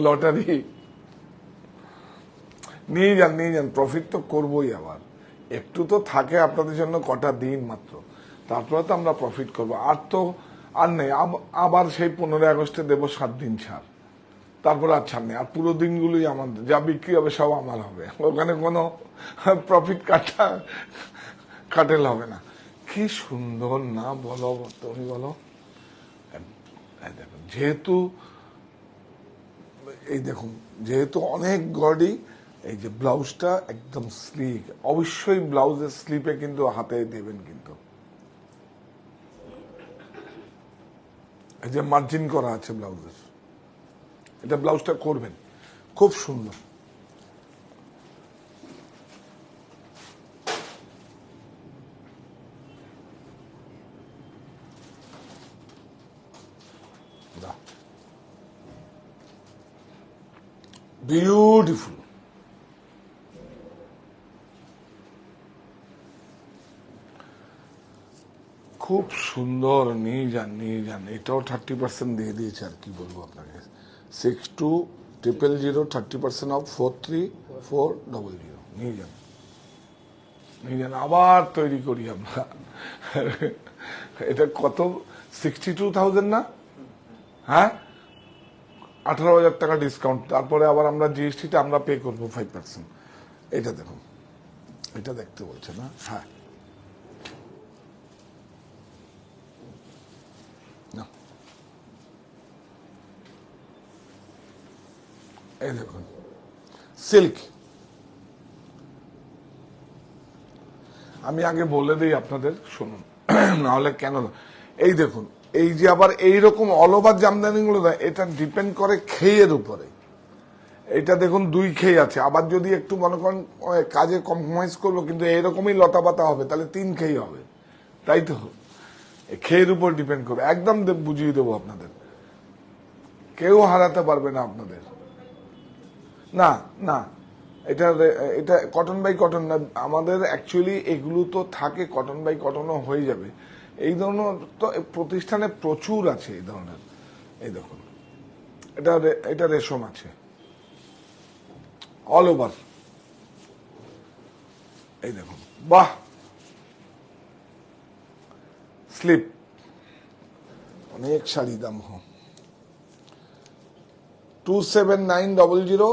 লটারি নিয়ে যান, প্রফিট তো করবোই। আবার একটু তো থাকে আপনাদের জন্য, কটা দিন মাত্র, তারপরে তো আমরা প্রফিট করবো। আর নেই, আবার সেই 15 আগস্টে দেবো 7 দিন ছাড়, তারপরে আর ছাড় নেই। আর পুরো দিনগুলোই আমাদের, যা বিক্রি হবে সব আমার হবে, ওখানে কোনো প্রফিট কাটেল হবে না। কি সুন্দর না বলো, তুমি বলো। দেখুন, যেহেতু অনেক গডি, এই যে ব্লাউজটা একদম স্লিক, অবশ্যই ব্লাউজের স্লিপে কিন্তু হাতে দেবেন, কিন্তু এই যে মার্জিন করা আছে ব্লাউজের, এটা ব্লাউজটা করবেন খুব সুন্দর। বিউটিফুল। খুব সুন্দর। নিয়ে যান। এটাও 30% দিয়ে দিয়েছে, আর কি বলবো আপনাকে। 6200 30% অফ 43400। নিয়ে যান, আবার তৈরি করি আমরা। এটা কত? 62,000 না? হ্যাঁ, 18,000 টাকা ডিসকাউন্ট, তারপরে আবার আমরা জিএসটিটা আমরা পে করবো 5%। এটা দেখুন, এটা দেখতে বলছে না? হ্যাঁ, এই দেখুন সিল্ক। আমি আগে বলে দিই আপনাদের, শুনুন, নাহলে কেন। এই দেখুন, এই যে আবার এইরকম অল ওভার জামদানি গুলো দেয়, এটা ডিপেন্ড করে খেয়ের উপরে। এটা দেখুন 2 খেয়ে আছে, আবার যদি একটু মনে করেন কাজে কম্প্রোমাইজ করবো, কিন্তু এইরকমই লতা পাতা হবে, তাহলে 3 খেয়ে হবে, তাই তো। খেয়ের উপর ডিপেন্ড করবে, একদম বুঝিয়ে দেবো আপনাদের, কেউ হারাতে পারবে না আপনাদের। না না, এটা কটন বাই কটন না আমাদের, অ্যাকচুয়ালি এগুলো তো থাকে কটন বাই কটনও হয়ে যাবে। এই ধরনের তো প্রতিষ্ঠানে প্রচুর আছে এই ধরনের। এই দেখুন, এটা রেশম আছে অল ওভার। এই দেখুন, বাহ, স্লিপ, অনেক শাড়ি দাম। 27,900,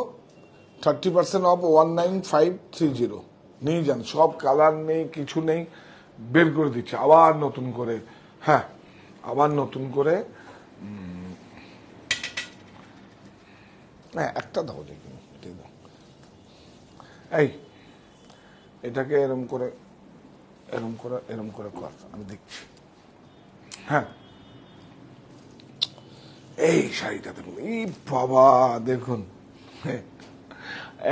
30% অফ 19,530। নিয়ে যান, সব কালার নেই, কিছু নেই, বের করে দিচ্ছে আবার নতুন করে। হ্যাঁ, আবার নতুন করে। হ্যাঁ, একটা দাও দেখুন, এই এটাকে এরম করে কর, আমি দেখছি। হ্যাঁ, এই শাড়িটা দেখুন, এই বাবা দেখুন,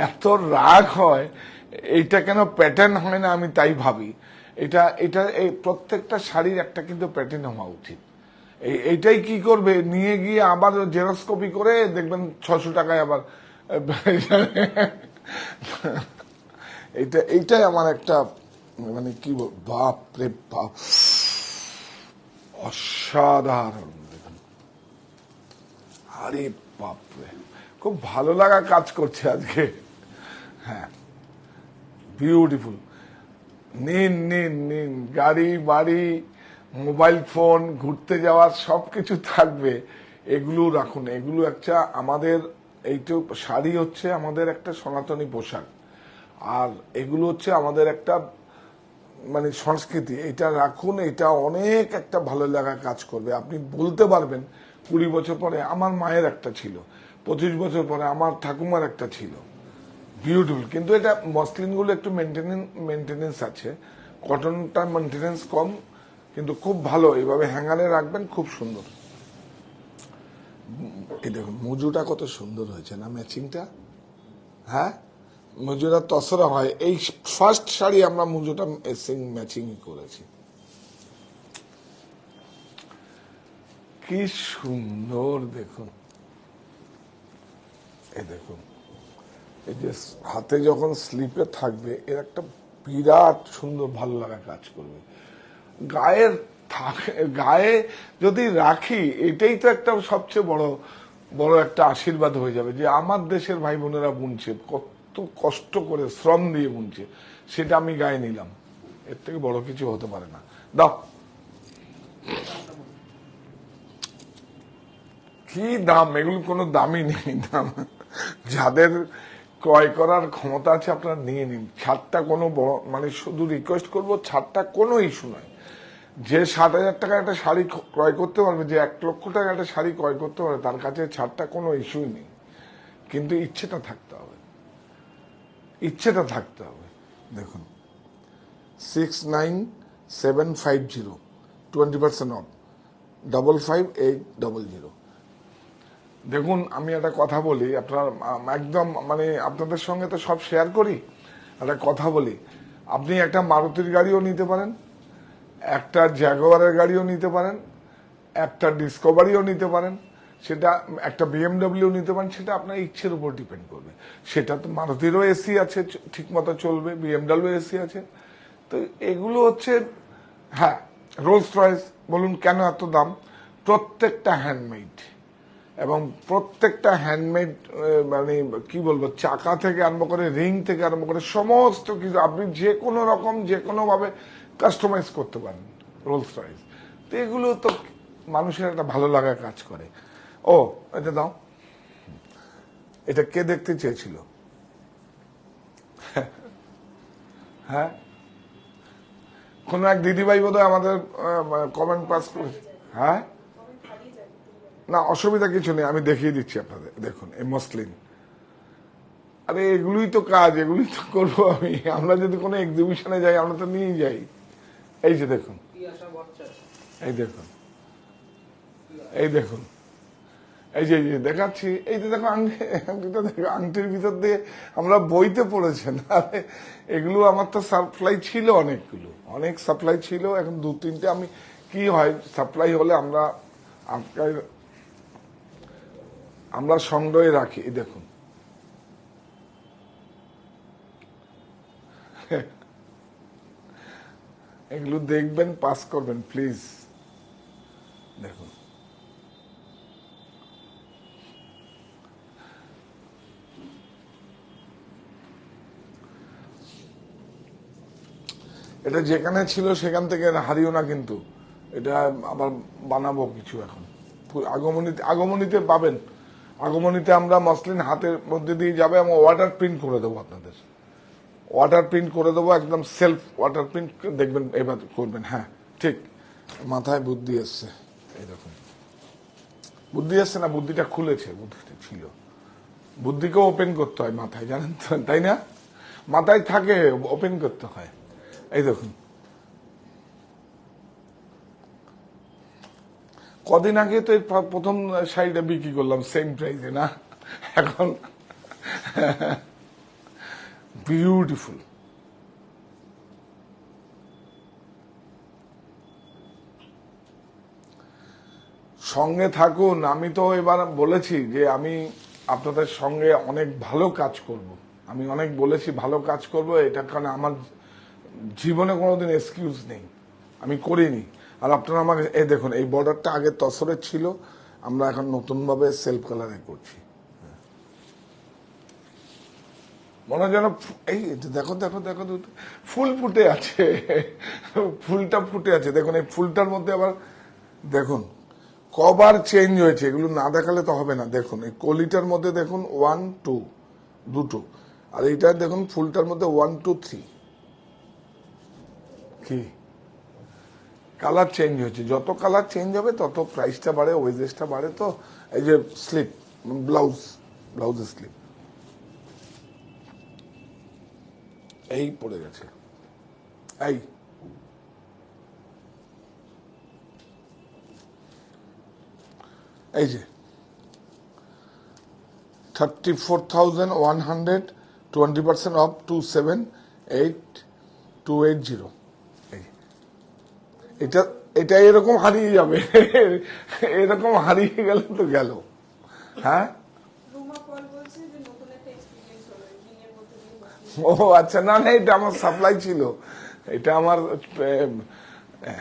এত রাগ হয়, এইটা কেন প্যাটার্ন হয় না আমি তাই ভাবি। এটা এই প্রত্যেকটা শাড়ির একটা কিন্তু প্যাটার্ন হওয়া উচিত। এইটাই কি করবে, নিয়ে গিয়ে আবার জেরক্স কপি করে দেখবেন 600 টাকায় আবার। এইটাই আমার একটা, মানে কি বাপ রে বাপ, অসাধারণ। দেখুন, আরে বাপরে, খুব ভালো লাগা কাজ করছে আজকে। হ্যাঁ, বিউটিফুল। নিন, গাড়ি বাড়ি মোবাইল ফোন, ঘুরতে যাওয়ার সবকিছু থাকবে। এগুলো রাখুন, এগুলো একটা আমাদের, এইটা শাড়ি হচ্ছে আমাদের একটা সনাতনী পোশাক, আর এগুলো হচ্ছে আমাদের একটা মানে সংস্কৃতি। এটা রাখুন, এটা অনেক একটা ভালো লাগা কাজ করবে। আপনি বলতে পারবেন 20 বছর পরে আমার মায়ের একটা ছিল, 25 বছর পরে আমার ঠাকুমার একটা ছিল। বিউটিফুল। কিন্তু এটা মসলিনগুলো একটু মেনটেনেন্স আছে, কটনটা মেনটেনেন্স কম, কিন্তু খুব ভালো। এইভাবে হ্যাঙ্গারে রাখবেন, খুব সুন্দর। এই দেখুন, মুজুটা কত সুন্দর হয়েছে না, ম্যাচিংটা। হ্যাঁ, মুজুরা তসরা হয়। এই ফার্স্ট শাড়ি আমরা মুজুটা ম্যাচিং করেছি। কি সুন্দর দেখুন, এই দেখুন, এই যে হাতে যখন স্লিপে থাকবে, এর একটা বিরাট সুন্দর ভালো লাগা কাজ করবে। গায়ের গায়ে যদি রাখি, এটাই তো একটা সবচেয়ে বড় বড় একটা আশীর্বাদ হয়ে যাবে যে আমার দেশের ভাই বোনেরা বুনছে, কত কষ্ট করে শ্রম দিয়ে বুনছে, সেটা আমি গায়ে নিলাম। এর থেকে বড় কিছু হতে পারে না। দাও, কি দাম? এগুলো কোনো দামই নেই। দাম যাদের ক্রয় করার ক্ষমতা আছে আপনারা নিয়ে নিন। ছাড়টা কোনো বড় মানে, শুধু রিকোয়েস্ট করবো, ছাড়টা কোনো ইস্যু নয়। যে 60,000 টাকা একটা শাড়ি ক্রয় করতে পারবে, যে 1 লক্ষ টাকা একটা শাড়ি ক্রয় করতে পারবে, তার কাছে ছাড়টা কোনো ইস্যুই নেই। কিন্তু ইচ্ছেটা থাকতে হবে, ইচ্ছেটা থাকতে হবে। দেখুন 69750, 20% অফ, 55,800। দেখুন, আমি একটা কথা বলি, আপনার একদম মানে আপনাদের সঙ্গে তো সব শেয়ার করি, একটা কথা বলি। আপনি একটা মারুতির গাড়িও নিতে পারেন, একটা জ্যাগুয়ারের গাড়িও নিতে পারেন, একটা ডিসকভারিও নিতে পারেন, সেটা একটা বিএমডব্লিউ নিতে পারেন। সেটা আপনার ইচ্ছের উপর ডিপেন্ড করবে। সেটা তো মারুতিরও এসি আছে, ঠিক মতো চলবে, বিএমডব্লিউ এসি আছে। তো এগুলো হচ্ছে, হ্যাঁ, রোলস রয়েস বলুন, কেন এত দাম? প্রত্যেকটা হ্যান্ডমেড, এবং প্রত্যেকটা হ্যান্ডমেড, মানে কি বলবো, চাকা থেকে আরম্ভ করে, রিং থেকে আরম্ভ করে সমস্ত কিছু আপনি যে কোনো রকম যে কোনো ভাবে কাস্টমাইজ করতে পারেন রোলস রয়েস। তো এগুলো তো মানুষের একটা ভালো লাগা কাজ করে। ও, এটা দাও। এটা কে দেখতে চেয়েছিল? হ্যাঁ, কোন এক দিদিভাই বোধহয় আমাদের কমেন্ট পাস করেছে। হ্যাঁ, না অসুবিধা কিছু নেই, আমি দেখিয়ে দিচ্ছি আপনাদের। দেখুন এই মসলিন, আরে এগুলোই তো কাজ, এগুলোই তো করবো আমি। আমরা যদি কোনো এক্সিবিশনে যাই, আমরা তো নিয়ে যাই। এই যে দেখুন, এই দেখুন, এই দেখুন, এই যে দেখাচ্ছি, এই যে দেখো আংটিটা দেখো, আংটির ভিতর দিয়ে আমরা বইতে পড়েছেন। আরে এগুলো আমার তো সাপ্লাই ছিল, অনেকগুলো, অনেক সাপ্লাই ছিল। এখন 2-3টে আমি, কি হয়, সাপ্লাই হলে আমরা সংগ্রহে রাখি। এই দেখুন, এগুলো দেখবেন, পাস করবেন প্লিজ। দেখুন, এটা যেখানে ছিল সেখান থেকে হারিও না, কিন্তু এটা আবার বানাবো কিছু এখন। আগমনীতে পাবেন। আগমনীতে আমরা মসলিন হাতের মধ্যে দিয়ে যাবে, এবং ওয়াটার প্রিন্ট করে দেবো আপনাদের। ওয়াটার প্রিন্ট করে দেবো, একদম সেলফ ওয়াটার প্রিন্ট দেখবেন, এবার করবেন। হ্যাঁ ঠিক, মাথায় বুদ্ধি এসছে। এই দেখুন, বুদ্ধি এসছে না, বুদ্ধিটা খুলেছে, বুদ্ধিটা ছিল। বুদ্ধিকেও ওপেন করতে হয় মাথায়, জানেন তো, তাই না? মাথায় থাকে, ওপেন করতে হয়। এই দেখুন, কদিন আগে তো এর প্রথম শাড়িটা বিক্রি করলাম সেম প্রাইসে, না? এখন বিউটিফুল। সঙ্গে থাকুন। আমি তো এবার বলেছি যে আমি আপনাদের সঙ্গে অনেক ভালো কাজ করব। আমি অনেক বলেছি ভালো কাজ করব, এটা কারণে আমার জীবনে কোনোদিন এক্সকিউজ নেই, আমি করিনি। আর আপনারা আমাকে, এই দেখুন, এই বর্ডারটা আগে তসরের ছিল, আমরা এখন নতুনভাবে সেলফ কালারে করছি। মনে যেন এই দেখো দেখো দেখো, ফুল ফুটে আছে, ফুলটা ফুটে আছে। দেখুন এই ফুলটার মধ্যে আবার দেখুন কবার চেঞ্জ হয়েছে, এগুলো না দেখালে তো হবে না। দেখুন এই কলিটার মধ্যে দেখুন 1 2 দুটো, আর এইটা দেখুন ফুলটার মধ্যে 1 2 3। কি কালার চেঞ্জ হয়েছে, যত কালার চেঞ্জ হবে তত প্রাইসটা বাড়ে, ওয়েজেসটা বাড়ে। তো এই যে স্লিপ, ব্লাউজের স্লিপ এই পড়ে গেছে, এই যে 34,100, 20% অফ, 278280। এটা এটা এরকম হারিয়ে যাবে, এরকম হারিয়ে গেলে তো গেল। হ্যাঁ, ও আচ্ছা, না না, এটা আমার সাপ্লাই ছিল, এটা আমার,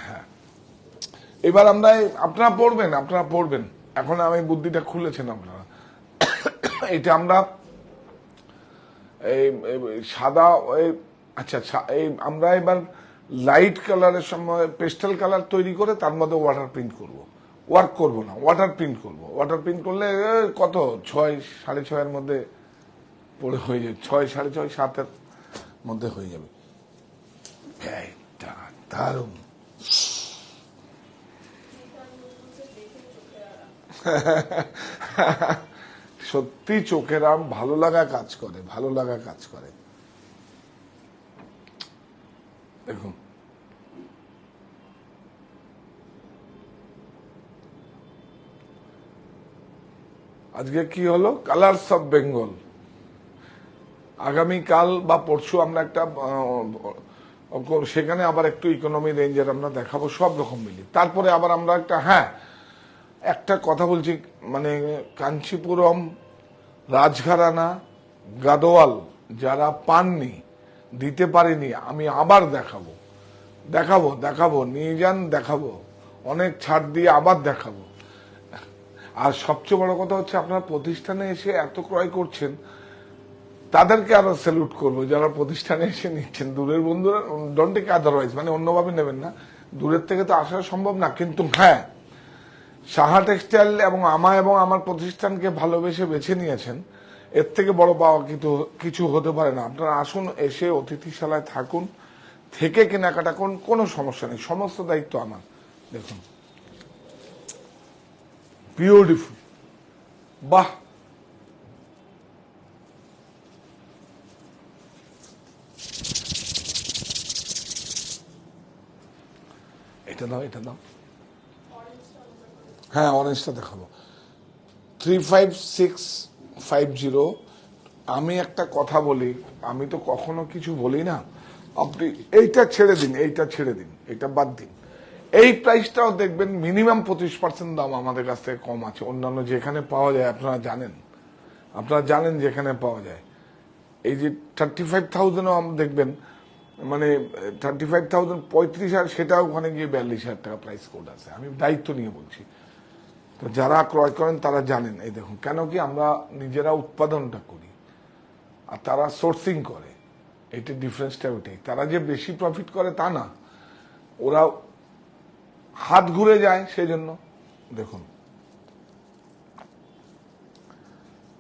হ্যাঁ এবার আমরা আপনারা পড়বেন এখন আমি বুদ্ধিটা খুলেছেন আপনারা। এটা আমরা এই সাদা আচ্ছা এই আমরা এবার লাইট কালারের সময় পেস্টেল কালার তৈরি করে তার মধ্যে ওয়াটার প্রিন্ট করব। ওয়ার্ক করব না, ওয়াটার প্রিন্ট করব। ওয়াটার প্রিন্ট করলে কত 6 6.5 মধ্যে পড়ে হয়ে যাবে, 6 6.5 7 মধ্যে হয়ে যাবে। দারুণ। সত্যি চোখের আম ভালো লাগা কাজ করে, ভালো লাগা কাজ করে। দেখুন আজকে কি হলো, কালারস অফ বেঙ্গল। আগামীকাল বা পরশু আমরা একটা সেখানে আবার একটু ইকোনমি রেঞ্জের আমরা দেখাবো, সব রকম মিলি। তারপরে আবার আমরা একটা কথা বলছি, মানে কাঞ্চিপুরম, রাজঘরানা, গাদোয়াল যারা পাননি, দিতে পারেনি, আমি আবার দেখাবো নিয়ে যান, দেখাবো অনেক ছাড় দিয়ে আবার দেখাবো। আর সবচেয়ে বড় কথা হচ্ছে আপনারা প্রতিষ্ঠানে এসে এত ক্রয় করছেন, তাদেরকে আরো স্যালুট করবো যারা প্রতিষ্ঠানে এসে নিচ্ছেন। দূরের বন্ধুরা ডোন্ট টেক আদারওয়াইজ, মানে অন্যভাবে নেবেন না, দূরের থেকে তো আসা সম্ভব না। কিন্তু হ্যাঁ, সাহা টেক্সটাইল এবং আমার প্রতিষ্ঠানকে ভালোবেসে বেছে নিয়েছেন, এর থেকে বড় পাওয়া কিছু হতে পারে না। আপনারা আসুন, এসে অতিথিশালায় থাকুন, থেকে কেনাকাটা করুন, কোনো সমস্যা নেই, সমস্ত দায়িত্ব আমার। দেখুন বিউটিফুল, বাহ, এটা দাও, হ্যাঁ অরেঞ্জটা দেখাবো। 35650। আমি একটা কথা বলি, আমি তো কখনো কিছু বলি না, আপনি এইটা ছেড়ে দিন, এটা বাদ দিন। এই প্রাইসটাও দেখবেন মিনিমাম 25% দাম আমাদের কাছ থেকে কম আছে অন্যান্য যেখানে পাওয়া যায়। আপনারা জানেন যেখানে পাওয়া যায়। এই যে 35,000 দেখবেন, মানে 35,000 35,000, সেটা ওখানে গিয়ে 42,000 টাকা প্রাইস কোড আছে। আমি দায়িত্ব নিয়ে বলছি, তো যারা ক্রয় করেন তারা জানেন। এই দেখুন, কেন কি আমরা নিজেরা উৎপাদনটা করি আর তারা সোর্সিং করে, এইটা ডিফারেন্সটা ওইটাই। তারা যে বেশি প্রফিট করে তা না, ওরা হাত ঘুরে যায় সেজন্য। দেখুন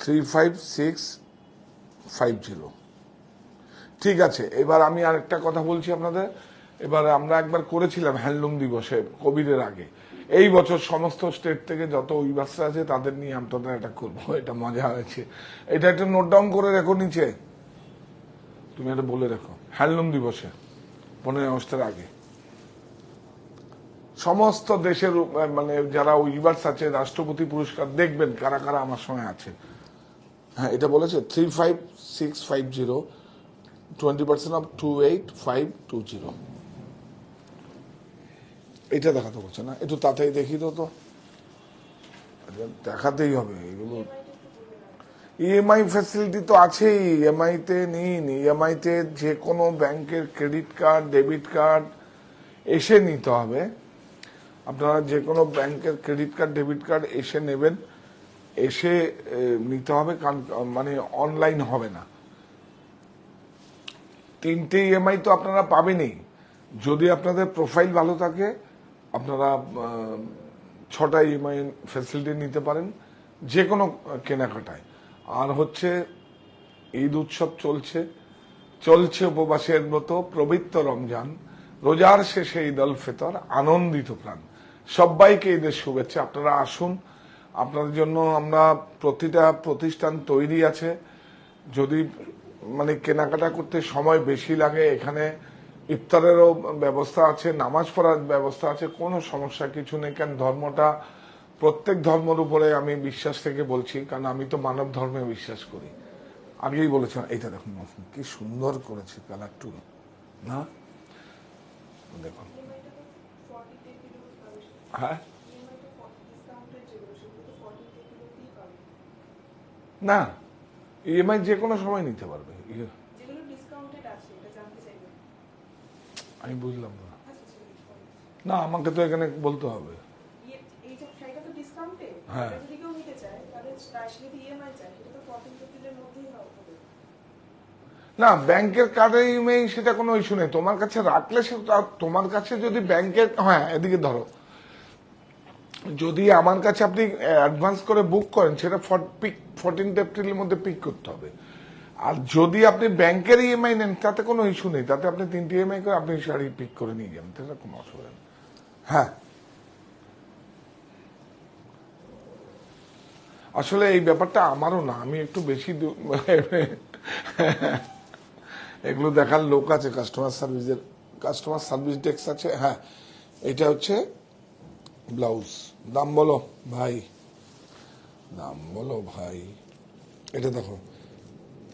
35650। ঠিক আছে, এবার আমি আরেকটা কথা বলছি আপনাদের। এবার আমরা একবার করেছিলাম হ্যান্ডলুম দিবসে কোভিডের আগে। এই বছর সমস্ত স্টেট থেকে যত উইভার্সরা আছে তাদের নিয়ে আমরা এটা করবো, এটা মজা হয়েছে। এটা একটা নোট ডাউন করে রেখো নিচে, তুমি এটা বলে রেখো। হ্যান্ডলুম দিবসে 15 আগস্টের আগে সমস্ত দেশের মানে যারা উইভার্স আছে, রাষ্ট্রপতি পুরস্কার দেখবেন কারা কারা আমার সঙ্গে আছে। হ্যাঁ এটা বলেছে 35650, 20% অফ 28520। এটা দেখাতে বলছে না, একটু তাড়াতাড়ি দেখি তো দেখাতেই হবে এগুলো। ইএমআই ফ্যাসিলিটি তো আছেই, ইএমআই তে নিন। ইএমআই তে যে কোনো ব্যাংকের ক্রেডিট কার্ড, ডেবিট কার্ড এসে নিতে হবে। আপনারা যে কোনো ব্যাংকের ক্রেডিট কার্ড, ডেবিট কার্ড এসে নেবেন, এসে নিতে হবে, কারণ মানে অনলাইন হবে না। 3টে ইএমআই তো আপনারা পাবেনই। যদি আপনাদের প্রোফাইল ভালো থাকে, আপনারা 6টা ইএমআই ফ্যাসিলিটি নিতে পারেন যে কোনো কেনাকাটায়। আর হচ্ছে ঈদ উৎসব চলছে উপবাসের মতো পবিত্র রমজান, রোজার শেষে ঈদ উল ফিতর, আনন্দিত প্রাণ। সবাইকে ঈদের শুভেচ্ছা। আপনারা আসুন, আপনাদের জন্য আমরা প্রতিটা প্রতিষ্ঠান তৈরি আছে। যদি মানে কেনাকাটা করতে সময় বেশি লাগে, এখানে ইফতারেরও ব্যবস্থা আছে, নামাজ পড়ার ব্যবস্থা আছে, কোনো সমস্যা কিছু নেই। কারণ ধর্মটা প্রত্যেক ধর্মের উপরে আমি বিশ্বাস থেকে বলছি, কারণ আমি তো মানব ধর্মে বিশ্বাস করি। আগেই বলেছিলাম। এইটা দেখুন কি সুন্দর করেছে কালারটু, না দেখুন। হ্যাঁ না, ইএমআই যে কোনো সময় নিতে পারবে। আমি বুঝলাম না, না, আমাকে তো এখানে বলতে হবে। এই যে শাড়িটা তো ডিসকাউন্টে, হ্যাঁ। এটা যদি কেউ নিতে চায় তাহলে যদি ইএমআই চায় সেটা তো 14 এপ্রিলের মধ্যেই হবে। না, ব্যাংকের কার্ডে ইমেইল সেটা কোনো ইস্যু নেই, তোমার কাছে রাখলে সেটা তোমার কাছে যদি ব্যাংকের, হ্যাঁ এদিকে ধরো, যদি আমার কাছে আপনি অ্যাডভান্স করে বুক করেন সেটা 14 এপ্রিলের মধ্যে পিক করতে হবে। আর যদি আপনি ব্যাংকের ইএমআই নেন তাতে কোনো ইস্যু নেই, তাতে আপনি 3টি ইএমআই করে আপনি শাড়ি পিক করে নিয়ে যাবেন, তাতে কোনো অসুবিধা নেই। হ্যাঁ, আসলে এই ব্যাপারটা আমারও না, আমি একটু বেশি এগুলো দেখার লোক আছে, কাস্টমার সার্ভিস ডেস্ক আছে। হ্যাঁ, এটা হচ্ছে ব্লাউজ। দাম বলো ভাই, দাম বলো ভাই। এটা দেখো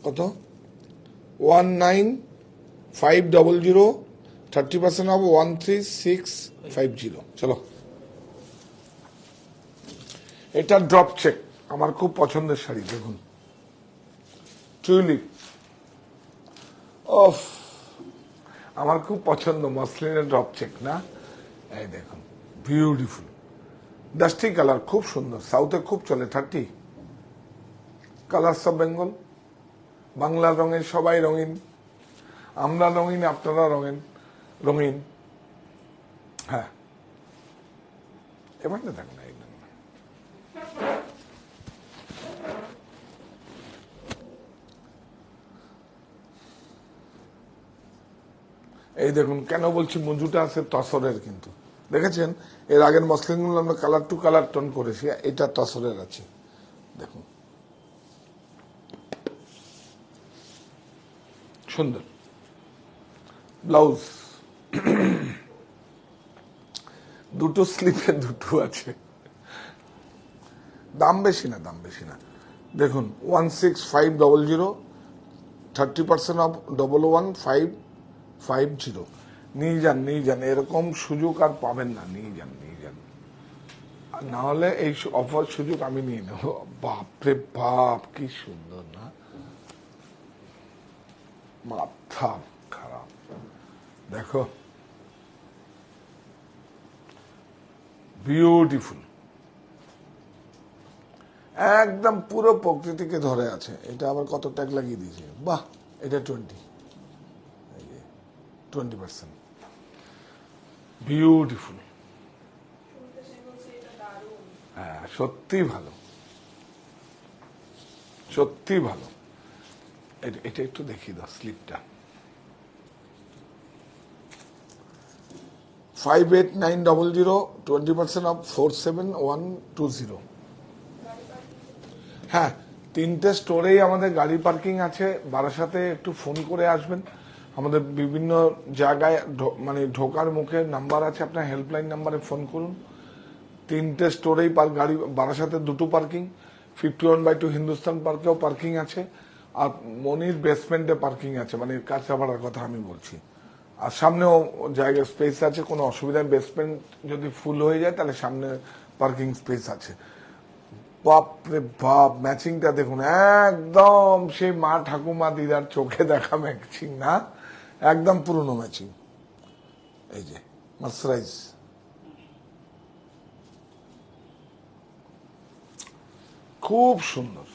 কত, 19500, 30% অফ 13650। চলো, এটা ড্রপ চেক, আমার খুব পছন্দের শাড়ি। দেখুন, টিউলিপ, ওফ, আমার খুব পছন্দ মসলিনের ড্রপ চেক না। এই দেখুন, বিউটিফুল ডাস্টি কালার, খুব সুন্দর, সাউথে খুব চলে। 30 কালার্স অফ বেঙ্গল, বাংলার রঙের সবাই রঙিন, আমরা রঙিন, আপনারা রঙিন। হ্যাঁ, এবার না দেখুন, এই দেখুন, কেন বলছি মঞ্জুটা আছে তসরের, কিন্তু দেখেছেন এর আগের মসলিনগুলো আমরা কালার টু কালার টোন করেছি, এটা তসরের আছে। দেখুন সুন্দর ব্লাউজ, দুটো স্লিপে দুটো আছে। দাম বেশি না, দাম বেশি না। দেখুন 16500, 30% অফ 11550। নিয়ে যান, এরকম সুযোগ আর পাবেন না, নিয়ে যান। আর না হলে এই অফার সুযোগ আমি নিয়ে নেব। বাপরে বাপ, কি সুন্দর না, মাথা খারাপ। দেখো, বিউটিফুল, একদম পুরো প্রকৃতিকে ধরে আছে। এটা আবার কত ট্যাগ লাগিয়ে দিয়েছে, বাহ। এটা 20%, বিউটিফুল। হ্যাঁ, সত্যি ভালো, সত্যি ভালো। এটা একটু দেখিয়ে দাও স্লিপটা। 58900, 20% অফ 47120। হ্যাঁ, 3টে স্টোরেই আমাদের গাড়ি পার্কিং আছে। বারাসাতে একটু ফোন করে আসবেন, আমাদের বিভিন্ন জায়গায় মানে ঢোকার মুখে নাম্বার আছে, আপনার হেল্পলাইন নাম্বারে ফোন করুন। 3টে স্টোরেই গাড়ি, বারাসাতে 2টো পার্কিং, 51/2 হিন্দুস্তান পার্কেও পার্কিং আছে, আর মনির বেসমেন্টে পার্কিং আছে, মানে কাঁচরাপাড়ার কথা আমি বলছি। আর সামনেও জায়গা স্পেস আছে, কোনো অসুবিধা, বেসমেন্ট যদি ফুল হয়ে যায় তাহলে সামনে পার্কিং স্পেস আছে। বাপরে বাপ, ম্যাচিংটা দেখুন, একদম সেই মা ঠাকুমা দিদার চোখে দেখা ম্যাচিং না, একদম পুরনো ম্যাচিং। এই যে মার্সারাইজ, খুব সুন্দর।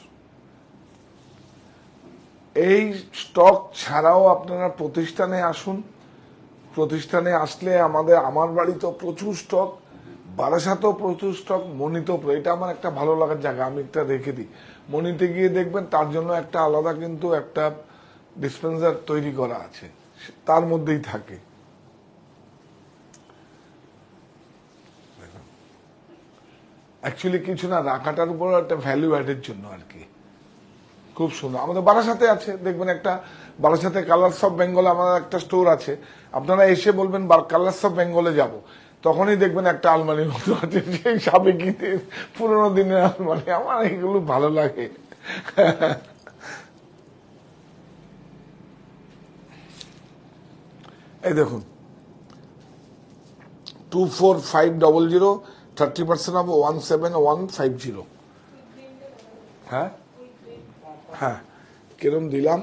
এই স্টক ছাড়াও আপনারা প্রতিষ্ঠানে আসুন, প্রতিষ্ঠানে আসলে আমার বাড়িতেও প্রচুর স্টক, বারাসাতেও প্রচুর স্টক, মনিতেও। এটা আমার একটা ভালো লাগার জায়গা, আমি একটা রেখে দিই। মনিতে গিয়ে দেখবেন তার জন্য একটা আলাদা কিন্তু একটা ডিসপেন্সার তৈরি করা আছে, তার মধ্যেই থাকে। অ্যাকচুয়ালি কিছু না, রাখাটার উপর একটা ভ্যালু অ্যাডের জন্য আর কি। খুব সুন্দর। আমাদের বারাসাতে আছে, দেখবেন একটা বারাসাতে কালার্স অফ বেঙ্গল আমাদের একটা স্টোর আছে। আপনারা এসে বলবেন কালার্স অফ বেঙ্গলে যাব, তখনই দেখবেন একটা আলমারির মতো আছে, সেই সাবেকি পুরোনো দিনের আলমারি। আমার এগুলো ভালো লাগে। এই দেখুন, 24500, 30% অফ 17150। হ্যাঁ হ্যাঁ, কিরম দিলাম,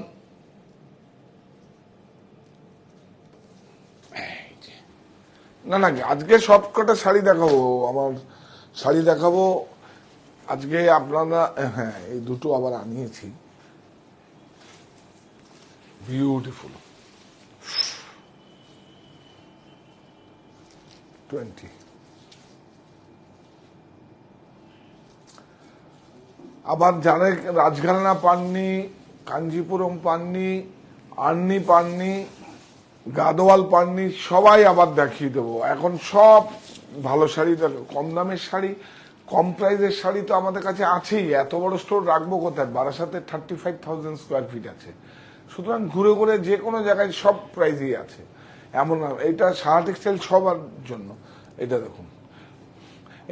না না, আজকে সব কটা শাড়ি দেখাবো, আমার শাড়ি দেখাবো আজকে আপনারা। হ্যাঁ, এই দুটো আবার আনিয়েছি, বিউটিফুল 20। আবার যারা রাজঘরানা পাননি, কাঞ্জিপুরম পাননি, আর্নি পাননি, গাদোয়াল পাননি, সবাই আবার দেখিয়ে দেবো। এখন সব ভালো শাড়ি দেখো, কম দামের শাড়ি, কম প্রাইসের শাড়ি তো আমাদের কাছে আছেই। এত বড় স্টোর রাখবো কোথায়? বারাসাতে 35,000 স্কোয়ার ফিট আছে, সুতরাং ঘুরে ঘুরে যে কোনো জায়গায় সব প্রাইসই আছে। এমন না, এইটা সাহা টেক্সটাইল সবার জন্য। এটা দেখুন,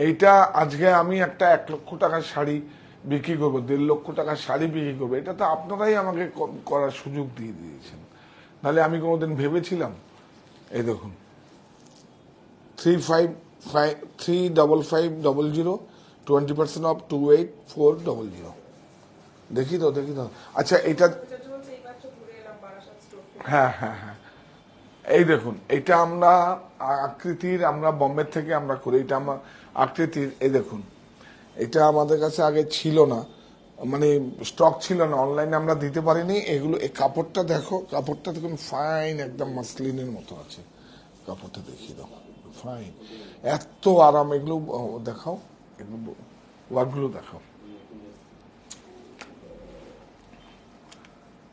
এইটা আজকে আমি একটা 1 লক্ষ টাকার শাড়ি বিক্রি করবো, 1.5 লক্ষ টাকার শাড়ি বিক্রি করবো, এটা তো আপনারাই আমাকে করার সুযোগ দিয়ে দিয়েছেন, নাহলে আমি কোনোদিন ভেবেছিলাম? এই দেখুন, 35500, 20% অফ 28400। দেখি তো, দেখি তো। আচ্ছা, এটা এটা চলছে, এইমাত্র ঘুরে এলাম বারাসাত স্টোর থেকে। হ্যাঁ হ্যাঁ হ্যাঁ, এই দেখুন, এটা আমরা আকৃতির, আমরা বোম্বে থেকে আমরা করি, এটা আমার আকৃতির। এই দেখুন, এটা আমাদের কাছে আগে ছিল না, মানে স্টক ছিল না, অনলাইনে আমরা দিতে পারিনি এগুলো। এই কাপড়টা দেখো, কাপড়টা দেখুন, ফাইন, একদম মাসলিনের মতো আছে কাপড়টা, দেখিয়ে দাও, ফাইন, এত আরাম। এগুলো দেখাও, এগুলো ওয়ার্কগুলো দেখাও।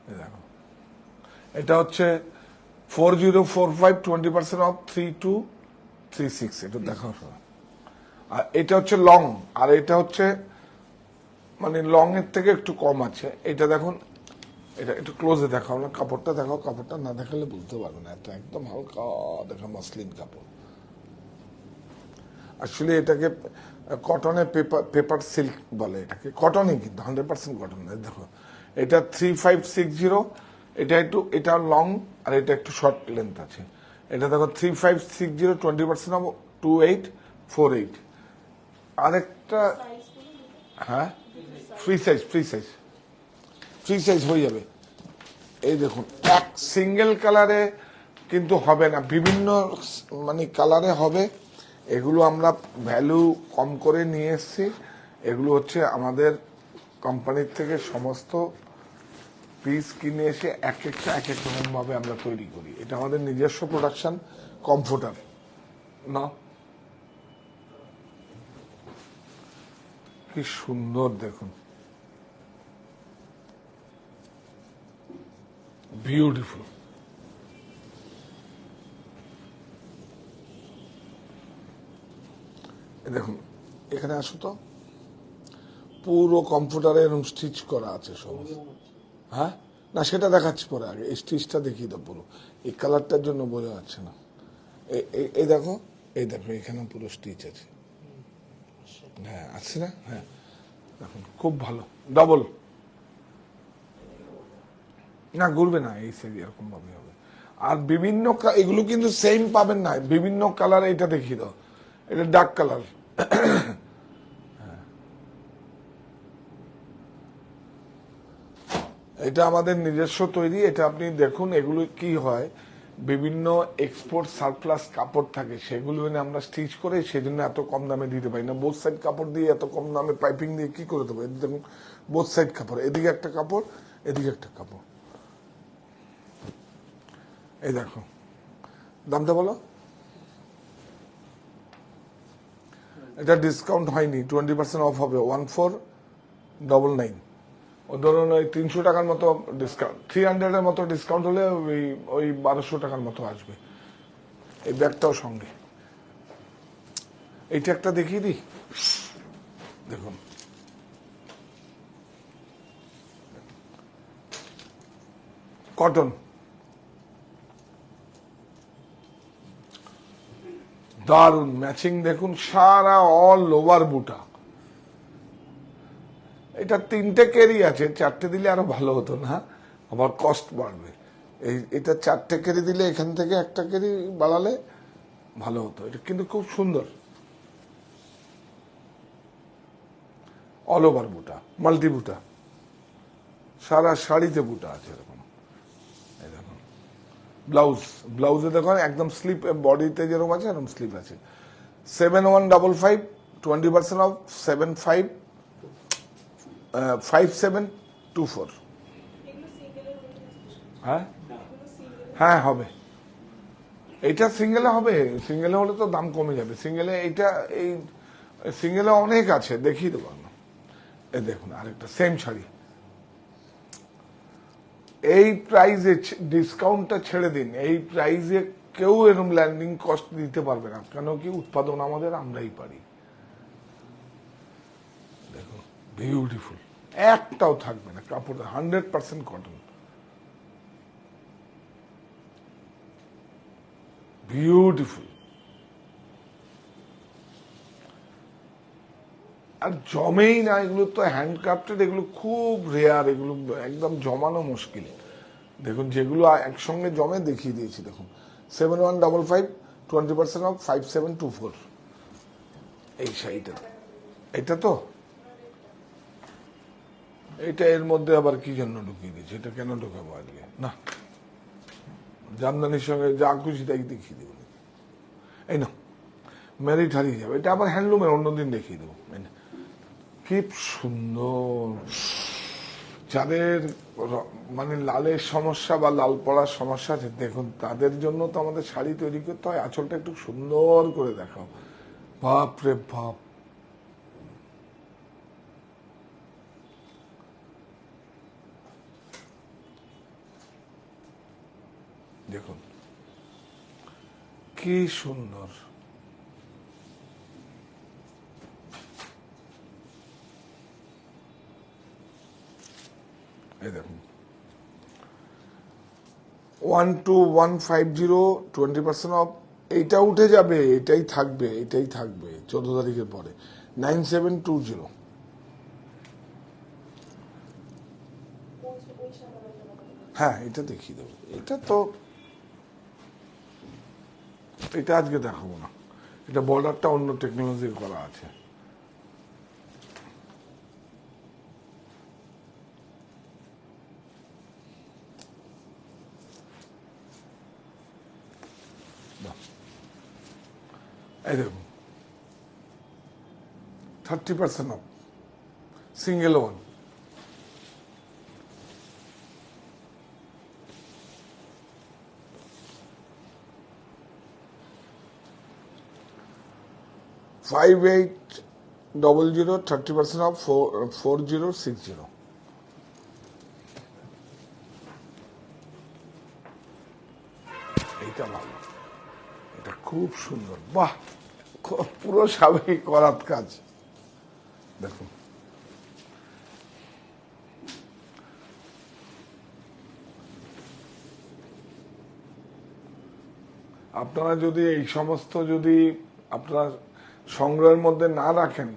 এই দেখো, এটা হচ্ছে 4045, 20% অফ 3236। এটা দেখাও সবাই। আর এটা হচ্ছে লং, আর এটা হচ্ছে মানে লং এর থেকে একটু কম আছে। এটা দেখুন, এটা একটু ক্লোজে দেখাও না, কাপড়টা দেখাও, কাপড়টা না দেখালে বুঝতে পারবে না। এটা একদম হালকা দেখা মাসলিন কাপড়। আসলে এটাকে কটনে পেপার সিল্ক বলে, এটাকে কটনই, কিন্তু 100% কটন। দেখো, এটা 3560, এটা একটু, এটা লং আর এটা একটু শর্ট লেন্থ আছে। এটা দেখো 3560, 20% অফ 2848। আরেকটা, সাইজ গুলো হ্যাঁ, free size, free size, free size হয়ে যাবে। এই দেখুন, এক সিঙ্গেল কালারে কিন্তু হবে না, বিভিন্ন মানে কালারে হবে। এগুলো আমরা ভ্যালু কম করে নিয়ে এসেছি। এগুলো হচ্ছে আমাদের কোম্পানির থেকে সমস্ত পিস কিনে এসে এক একটা এক এক রকম ভাবে আমরা তৈরি করি। এটা আমাদের নিজস্ব প্রোডাকশন, কমফোর্টার না। কি সুন্দর দেখুন, বিউটিফুল। দেখুন, এখানে আসো তো, পুরো কম্পিউটারে এরকম স্টিচ করা আছে সব। হ্যাঁ, না সেটা দেখাচ্ছি পরে, আগে এই স্টিচটা দেখিয়ে দাও পুরো। এই কালারটার জন্য বোঝা যাচ্ছে না। এই দেখো, এই দেখো, এখানে পুরো স্টিচ আছে। হ্যাঁ, আছে না? হ্যাঁ, দেখুন, খুব ভালো, ডবল না, ঘুরবে না, এই সাইজ এরকম ভাবে হবে। আর বিভিন্ন এগুলো কিন্তু সেম পাবেন না, বিভিন্ন কালার। এটা দেখিয়ে দাও, এটা ডার্ক কালার। এটা আমাদের নিজস্ব তৈরি। এটা আপনি দেখুন, এগুলো কি হয়, বিভিন্ন এক্সপোর্ট সারপ্লাস কাপড় থাকে, সেগুলো এনে আমরা স্টিচ করে, সেজন্য এত কম দামে দিতে পারি না। বোথ সাইড কাপড় দিয়ে এত কম দামে পাইপিং দিয়ে কি করে দেবো? দেখুন, বোথ সাইড কাপড়, এদিকে একটা কাপড়, এদিকে একটা কাপড়। এই দেখো, দামটা বলো। এটা ডিসকাউন্ট হয়নি, 20% অফ হবে, 1499। ও ধরুন ওই 300 টাকার মতো ডিসকাউন্ট, 300-এর মতো ডিসকাউন্ট হলে ওই 1200 টাকার মতো আসবে। এই ব্যাগটাও সঙ্গে। এইটা একটা দেখিয়ে দিই, দেখুন, কটন, দারুন ম্যাচিং। দেখুন, সারা অল ওভার বুটা। এটা 3টে কেরি আছে, 4টে দিলে আরো ভালো হতো না, আবার কস্ট বাড়বে। এটা 4টে কেরি দিলে, এখান থেকে একটা কেরি বাড়ালে ভালো হতো। এটা কিন্তু খুব সুন্দর, অল ওভার বুটা, মাল্টি বুটা, সারা শাড়িতে বুটা আছে এরকম। এই দেখুন, ব্লাউজে দেখুন একদম স্লিপ, বডিতে যেরকম আছে এরকম স্লিপ আছে। 7155, 20% অফ 5724। এগুলো সিঙ্গেলের মধ্যে আছে? হ্যাঁ এগুলো সিঙ্গেল? হ্যাঁ হবে, এটা সিঙ্গেলে হবে, সিঙ্গেলে হলে তো দাম কমে যাবে। সিঙ্গেলে এইটা, এই সিঙ্গেলে অনেক আছে, দেখিয়ে দেবো না। এই দেখুন আরেকটা সেম শাড়ি, এই প্রাইজে ডিসকাউন্টটা ছেড়ে দিন, এই প্রাইজে কেউ এরকম ল্যান্ডিং কস্ট দিতে পারবে না, কেন কি উৎপাদন আমাদের, আমরাই পারি। দেখুন বিউটিফুল, একটাও থাকবে না কাপড়, 100% কটন, বিউটিফুল। আর জমেই না, এগুলো তো হ্যান্ডক্রাফটেড, এগুলো খুব রেয়ার, এগুলো একদম জমানো মুশকিল। দেখুন যেগুলো একসঙ্গে জমে দেখিয়ে দিয়েছি, দেখুন 7155, 20% অফ 5724। এই শাড়িটা, এটা তো, এটা এর মধ্যে আবার কি জন্য ঢুকিয়ে দিয়েছে, এটা কেন ঢুকাবো আজকে, না জামদানির সঙ্গে যা খুশি তাই দেখিয়ে দেবো। এই না, মেরিট হারিয়ে যাবে, এটা আবার হ্যান্ডলুমের অন্যদিন দেখিয়ে দেবো। কি সুন্দর, যাদের মানে লালের সমস্যা বা লাল পড়ার সমস্যা আছে, দেখুন তাদের জন্য তো আমাদের শাড়ি তৈরি করতে হয়, আঁচলটা একটু সুন্দর করে দেখাও, বাপ রে বাপ। দেখুন কি সুন্দর, এই দেখুন 12150, 20% অফ, এইটা উঠে যাবে, এটাই থাকবে, এটাই থাকবে 14 তারিখের পরে 9720। ওই সাদা রঙের মধ্যে। হ্যাঁ এটা দেখিয়ে দেবো, এটা তো, এটা আজকে দেখাবো না, এটা বর্ডারটা অন্য টেকনোলজি করা আছে। এই দেখুন 30% অফ, সিঙ্গেল ওয়ান, $5800, 30% অফ 4060। এইটা ভালো, এটা খুব সুন্দর, বাহ, পুরো স্বাভাবিক করাত কাজ। দেখুন আপনারা যদি এই সমস্ত যদি আপনারা সংগ্রহের মধ্যে না রাখেন,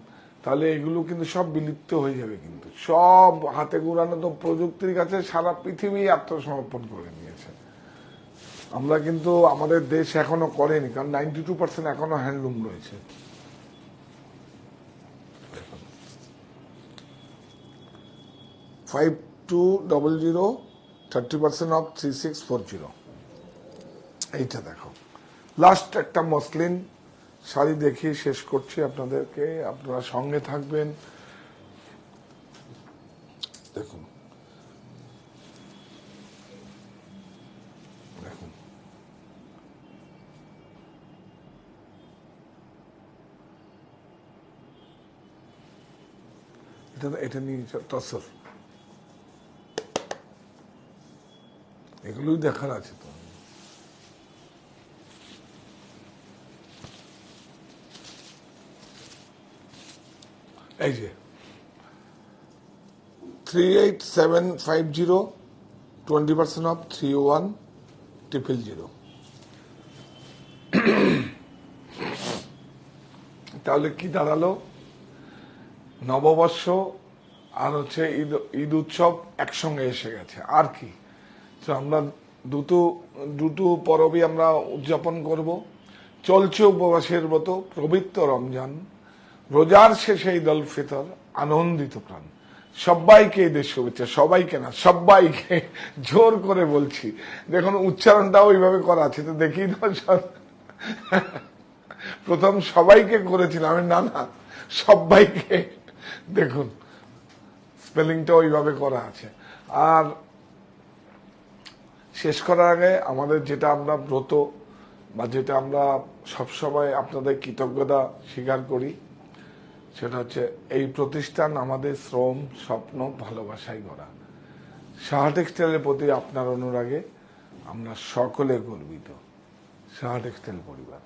তাহলে এগুলো কিন্তু সব বিলুপ্ত হয়ে যাবে, কিন্তু সব হাতে গুড়ানো তো প্রযুক্তির কাছে সারা পৃথিবী আত্মসমর্পণ করে নিয়েছে। আমরা কিন্তু আমাদের দেশ এখনো করেনি, কারণ 92% এখনো হ্যান্ডলুম রয়েছে। 5200, 30% অফ 3640। এইটা দেখো, লাস্ট একটা মসলিন শাড়ি দেখিয়ে শেষ করছি আপনাদেরকে, আপনারা সঙ্গে থাকবেন। দেখুন দেখুন, এটা নিয়ে তসর, এগুলোই দেখার আছে তো। এই যে 38750, 20% অফ 31000। তাহলে কি দাঁড়ালো, নববর্ষ আর হচ্ছে ঈদ উৎসব একসঙ্গে এসে গেছে, আর কি। তো আমরা দুটো পরবই আমরা উদযাপন করব। চলছে উপবাসের ব্রত, পবিত্র রমজান, রোজার শেষে ঈদ উল ফিতর, আনন্দিত প্রাণ। সবাইকে ঈদের শুভেচ্ছা, সবাইকে না সবাইকে জোর করে বলছি। দেখুন উচ্চারণটাও ওইভাবে করা আছে, তো দেখি তো প্রথম সবাইকে করেছিলাম আমি, না সবাইকে, দেখুন স্পেলিংটা ওইভাবে করা আছে। আর শেষ করার আগে আমাদের যেটা আমরা ব্রত বা যেটা আমরা সবসময় আপনাদের কৃতজ্ঞতা স্বীকার করি, সেটা হচ্ছে এই প্রতিষ্ঠান আমাদের শ্রম, স্বপ্ন, ভালোবাসায় গড়া। সাহা টেক্সটাইলের প্রতি আপনার অনুরাগে আমরা সকলে গর্বিত। সাহা টেক্সটাইল পরিবার।